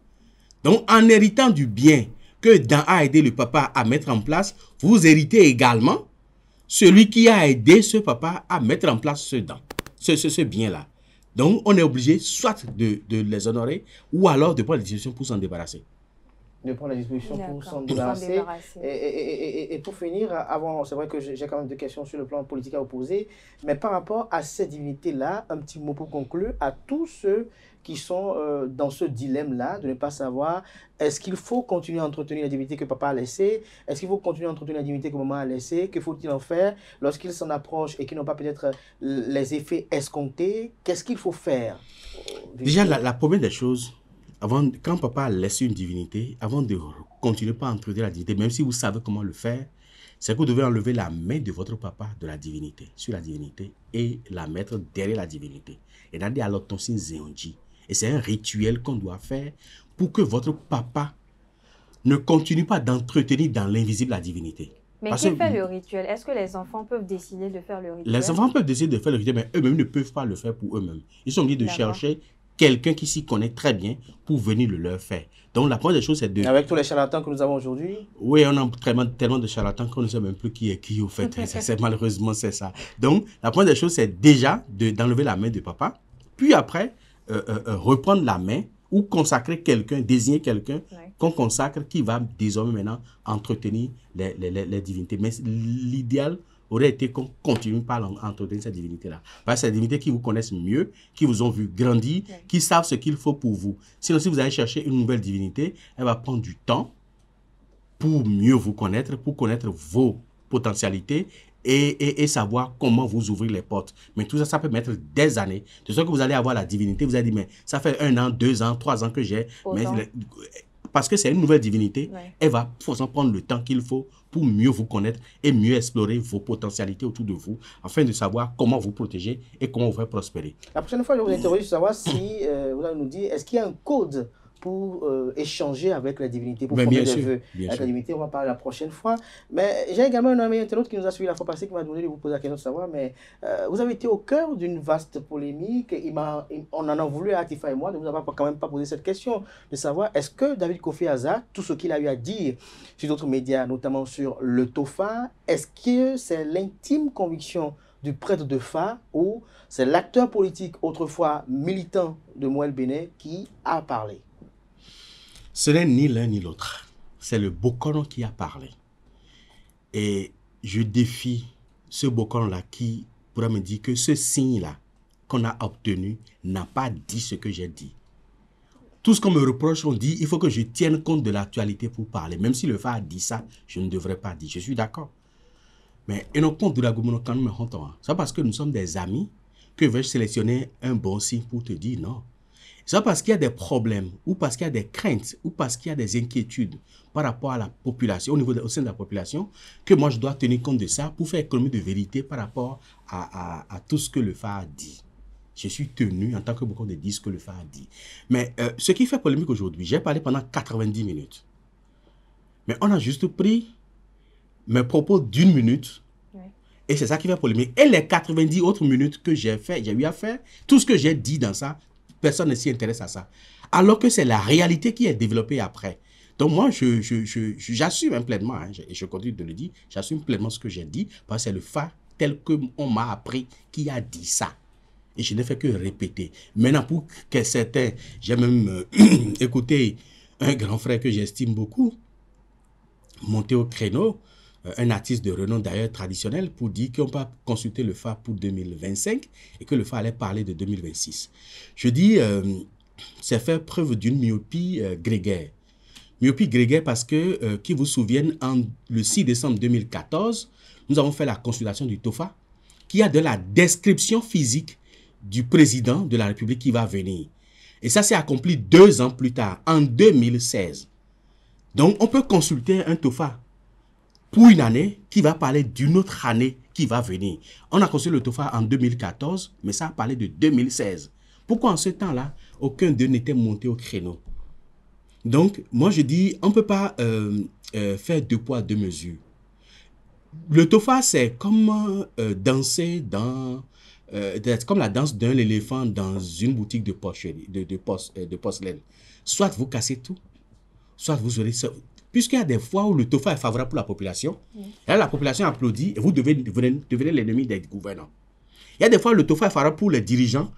Donc, en héritant du bien que dent a aidé le papa à mettre en place, vous héritez également celui qui a aidé ce papa à mettre en place ce dent. Ce bien-là. Donc, on est obligé soit de les honorer ou alors de prendre des dispositions pour s'en débarrasser. De prendre les dispositions pour s'en débarrasser. Et pour finir, avant, c'est vrai que j'ai quand même des questions sur le plan politique à opposer, mais par rapport à ces divinités-là, un petit mot pour conclure, à tous ceux qui sont dans ce dilemme-là, de ne pas savoir, est-ce qu'il faut continuer à entretenir la divinité que papa a laissée? Est-ce qu'il faut continuer à entretenir la divinité que maman a laissée? Que faut-il en faire lorsqu'ils s'en approchent et qu'ils n'ont pas peut-être les effets escomptés? Qu'est-ce qu'il faut faire? Déjà, la première des choses, quand papa a laissé une divinité, avant de continuer par entretenir la divinité, même si vous savez comment le faire, c'est que vous devez enlever la main de votre papa de la divinité, sur la divinité, et la mettre derrière la divinité. Et d'aller à l'autoncine zéonji. Et c'est un rituel qu'on doit faire pour que votre papa ne continue pas d'entretenir dans l'invisible la divinité. Mais qui fait le rituel? Est-ce que les enfants peuvent décider de faire le rituel? Les enfants peuvent décider de faire le rituel, mais eux-mêmes ne peuvent pas le faire pour eux-mêmes. Ils sont obligés de chercher quelqu'un qui s'y connaît très bien pour venir le leur faire. Donc la première des choses, c'est de... Avec tous les charlatans que nous avons aujourd'hui? Oui, on a tellement de charlatans qu'on ne sait même plus qui est qui, au fait. Malheureusement, c'est ça. Donc la première des choses, c'est déjà d'enlever la main de papa, puis après... reprendre la main ou consacrer quelqu'un, désigner quelqu'un qu'on consacre qui va désormais maintenant entretenir les divinités. Mais l'idéal aurait été qu'on continue par entretenir cette divinité-là. Parce que c'est des divinités qui vous connaissent mieux, qui vous ont vu grandir, qui savent ce qu'il faut pour vous. Sinon, si vous allez chercher une nouvelle divinité, elle va prendre du temps pour mieux vous connaître, pour connaître vos potentialités et savoir comment vous ouvrir les portes. Mais tout ça, ça peut mettre des années. De sorte que vous allez avoir la divinité, vous allez dire, mais ça fait 1 an, 2 ans, 3 ans que j'ai. Parce que c'est une nouvelle divinité, elle va forcément prendre le temps qu'il faut pour mieux vous connaître et mieux explorer vos potentialités autour de vous, afin de savoir comment vous protéger et comment vous faire prospérer. La prochaine fois, je vais vous interroger pour savoir si vous allez nous dire, est-ce qu'il y a un code pour échanger avec la divinité, pour Ben, former bien des sûr, vœux bien avec sûr. la divinité. On va parler la prochaine fois. Mais j'ai également un ami internaute qui nous a suivi la fois passée, qui m'a demandé de vous poser la question de savoir, mais vous avez été au cœur d'une vaste polémique. On en a voulu à Atifa et moi de vous avoir quand même pas posé cette question, de savoir est-ce que David Kofi Azar, tout ce qu'il a eu à dire sur d'autres médias, notamment sur le TOFA, est-ce que c'est l'intime conviction du prêtre de Fa ou c'est l'acteur politique autrefois militant de Moël Bénin qui a parlé? Ce n'est ni l'un ni l'autre. C'est le Bokono qui a parlé. Et je défie ce Bokono-là qui pourra me dire que ce signe-là qu'on a obtenu n'a pas dit ce que j'ai dit. Tout ce qu'on me reproche, on dit, il faut que je tienne compte de l'actualité pour parler. Même si le FA a dit ça, je ne devrais pas dire. Je suis d'accord. Mais et non compte de la gouvernance quand même, c'est parce que nous sommes des amis que vais-je sélectionner un bon signe pour te dire non. C'est parce qu'il y a des problèmes, ou parce qu'il y a des craintes, ou parce qu'il y a des inquiétudes par rapport à la population, au sein de la population, que moi je dois tenir compte de ça pour faire économie de vérité par rapport à tout ce que le FA a dit. Je suis tenu en tant que beaucoup de dire ce que le FA a dit. Mais ce qui fait polémique aujourd'hui, j'ai parlé pendant 90 minutes. Mais on a juste pris mes propos d'1 minute. Oui. Et c'est ça qui fait polémique. Et les 90 autres minutes que j'ai eu à faire, tout ce que j'ai dit dans ça, personne ne s'y intéresse à ça. Alors que c'est la réalité qui est développée après. Donc moi, j'assume pleinement, hein, et je continue de le dire, j'assume pleinement ce que j'ai dit, parce que c'est le FA tel qu'on m'a appris qui a dit ça. Et je n'ai fait que répéter. Maintenant, pour que certains, j'ai même écouté un grand frère que j'estime beaucoup, monter au créneau, un artiste de renom d'ailleurs traditionnel, pour dire qu'on peut consulter le FA pour 2025 et que le FA allait parler de 2026. Je dis, c'est faire preuve d'une myopie grégaire. Myopie grégaire parce que, qui vous souviennent, le 6 décembre 2014, nous avons fait la consultation du TOFA, qui a de la description physique du président de la République qui va venir. Et ça s'est accompli 2 ans plus tard, en 2016. Donc, on peut consulter un TOFA pour une année qui va parler d'une autre année qui va venir. On a consulté le TOFA en 2014, mais ça a parlé de 2016. Pourquoi en ce temps-là, aucun d'eux n'était monté au créneau? Donc, moi je dis, on ne peut pas faire 2 poids 2 mesures. Le TOFA, c'est comme danser dans... c'est comme la danse d'un éléphant dans une boutique de porcelaine. Soit vous cassez tout, soit vous aurez... Puisqu'il y a des fois où le TOFA est favorable pour la population, et là, la population applaudit et vous devenez l'ennemi des gouvernants. Il y a des fois où le TOFA est favorable pour les dirigeants.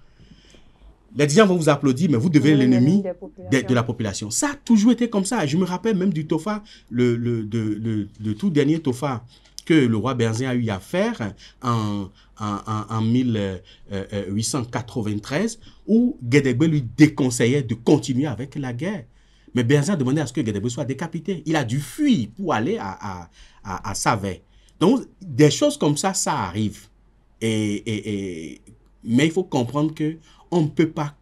Les dirigeants vont vous applaudir, mais vous devenez l'ennemi de la population. Ça a toujours été comme ça. Je me rappelle même du TOFA, le tout dernier TOFA que le roi Benzin a eu à faire en 1893, où Guédégbé lui déconseillait de continuer avec la guerre. Mais Benzin a demandé à ce que Guédégbé soit décapité. Il a dû fuir pour aller à Savay. Donc, des choses comme ça, ça arrive. Mais il faut comprendre qu'on ne peut pas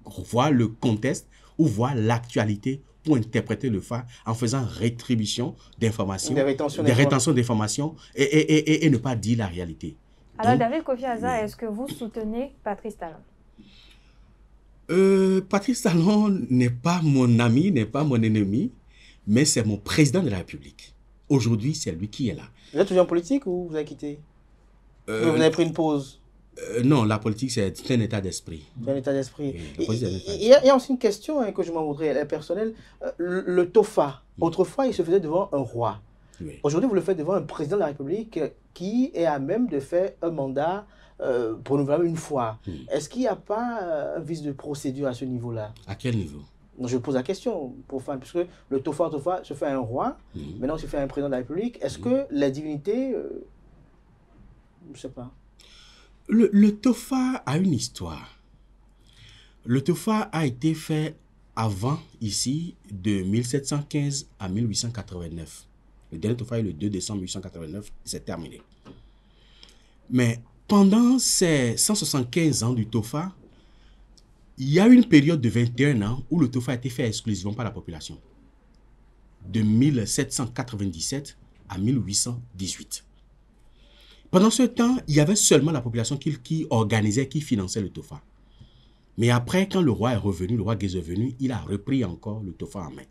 voir le contexte ou voir l'actualité pour interpréter le FA en faisant rétribution d'informations, des rétentions d'informations et ne pas dire la réalité. Alors, donc, David Kofi Azar, est-ce que vous soutenez Patrice Talon? Patrice Talon n'est pas mon ami, n'est pas mon ennemi, mais c'est mon président de la République. Aujourd'hui, c'est lui qui est là. Vous êtes toujours en politique ou vous avez quitté? Vous avez pris une pause? Non, la politique, c'est un état d'esprit. C'est un état d'esprit. Il y a aussi une question que je m'en voudrais, personnelle. Le TOFA, autrefois, il se faisait devant un roi. Oui. Aujourd'hui, vous le faites devant un président de la République qui est à même de faire un mandat renouvelable une fois. Est-ce qu'il n'y a pas un vice de procédure à ce niveau-là? À quel niveau? Je pose la question, puisque le TOFA se fait à un roi, maintenant il se fait à un président de la République. Est-ce que les divinités... je ne sais pas. Le TOFA a une histoire. Le TOFA a été fait avant, ici, de 1715 à 1889. Le dernier TOFA est le 2 décembre 1889, c'est terminé. Mais pendant ces 175 ans du TOFA, il y a une période de 21 ans où le TOFA a été fait exclusivement par la population. De 1797 à 1818. Pendant ce temps, il y avait seulement la population qui organisait, qui finançait le TOFA. Mais après, quand le roi est revenu, le roi Guézo est venu, il a repris encore le TOFA en main.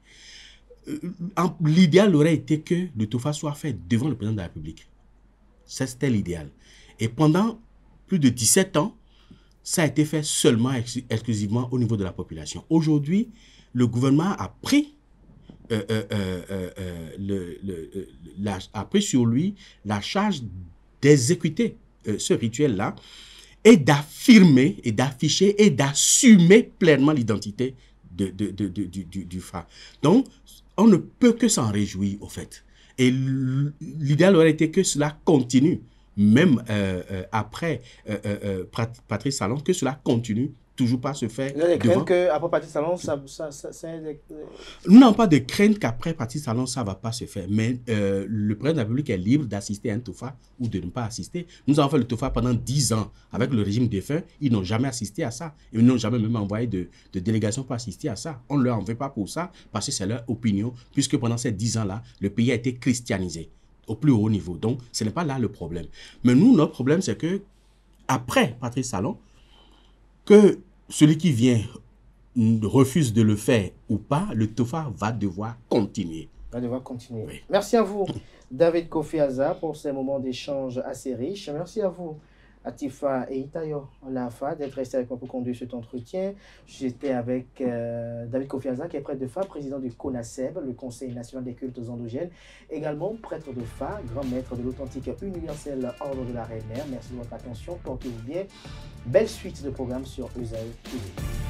L'idéal aurait été que le TOFA soit fait devant le président de la République. C'était l'idéal. Et pendant plus de 17 ans, ça a été fait seulement, exclusivement au niveau de la population. Aujourd'hui, le gouvernement a pris, a pris sur lui la charge d'exécuter ce rituel-là et d'affirmer, et d'afficher, et d'assumer pleinement l'identité du Fa. Donc, on ne peut que s'en réjouir, au fait. Et l'idéal aurait été que cela continue, même après Patrice Talon, que cela continue toujours pas se faire. Il y a des craintes qu'après Patrice Talon, ça Nous n'avons pas de crainte qu'après Patrice Talon, ça ne va pas se faire. Mais le président de la République est libre d'assister à un TOFA ou de ne pas assister. Nous avons fait le TOFA pendant 10 ans avec le régime défunt. Ils n'ont jamais assisté à ça. Ils n'ont jamais même envoyé de délégation pour assister à ça. On ne leur en veut pas pour ça parce que c'est leur opinion, puisque pendant ces 10 ans-là, le pays a été christianisé au plus haut niveau. Donc, ce n'est pas là le problème. Mais nous, notre problème, c'est que après Patrice Talon, que celui qui vient refuse de le faire ou pas, le TOFA va devoir continuer. Oui. Merci à vous, David Kofi Aza, pour ces moments d'échange assez riches. Merci à vous, Atifa et Itayo Lafa, d'être restés avec moi pour conduire cet entretien. J'étais avec David Kofi Aza, qui est prêtre de Fa, président du CONASEB, le Conseil national des cultes endogènes, également prêtre de Fa, grand maître de l'authentique universel ordre de la Reine Mère. Merci de votre attention, portez-vous bien. Belle suite de programmes sur ESAE TV.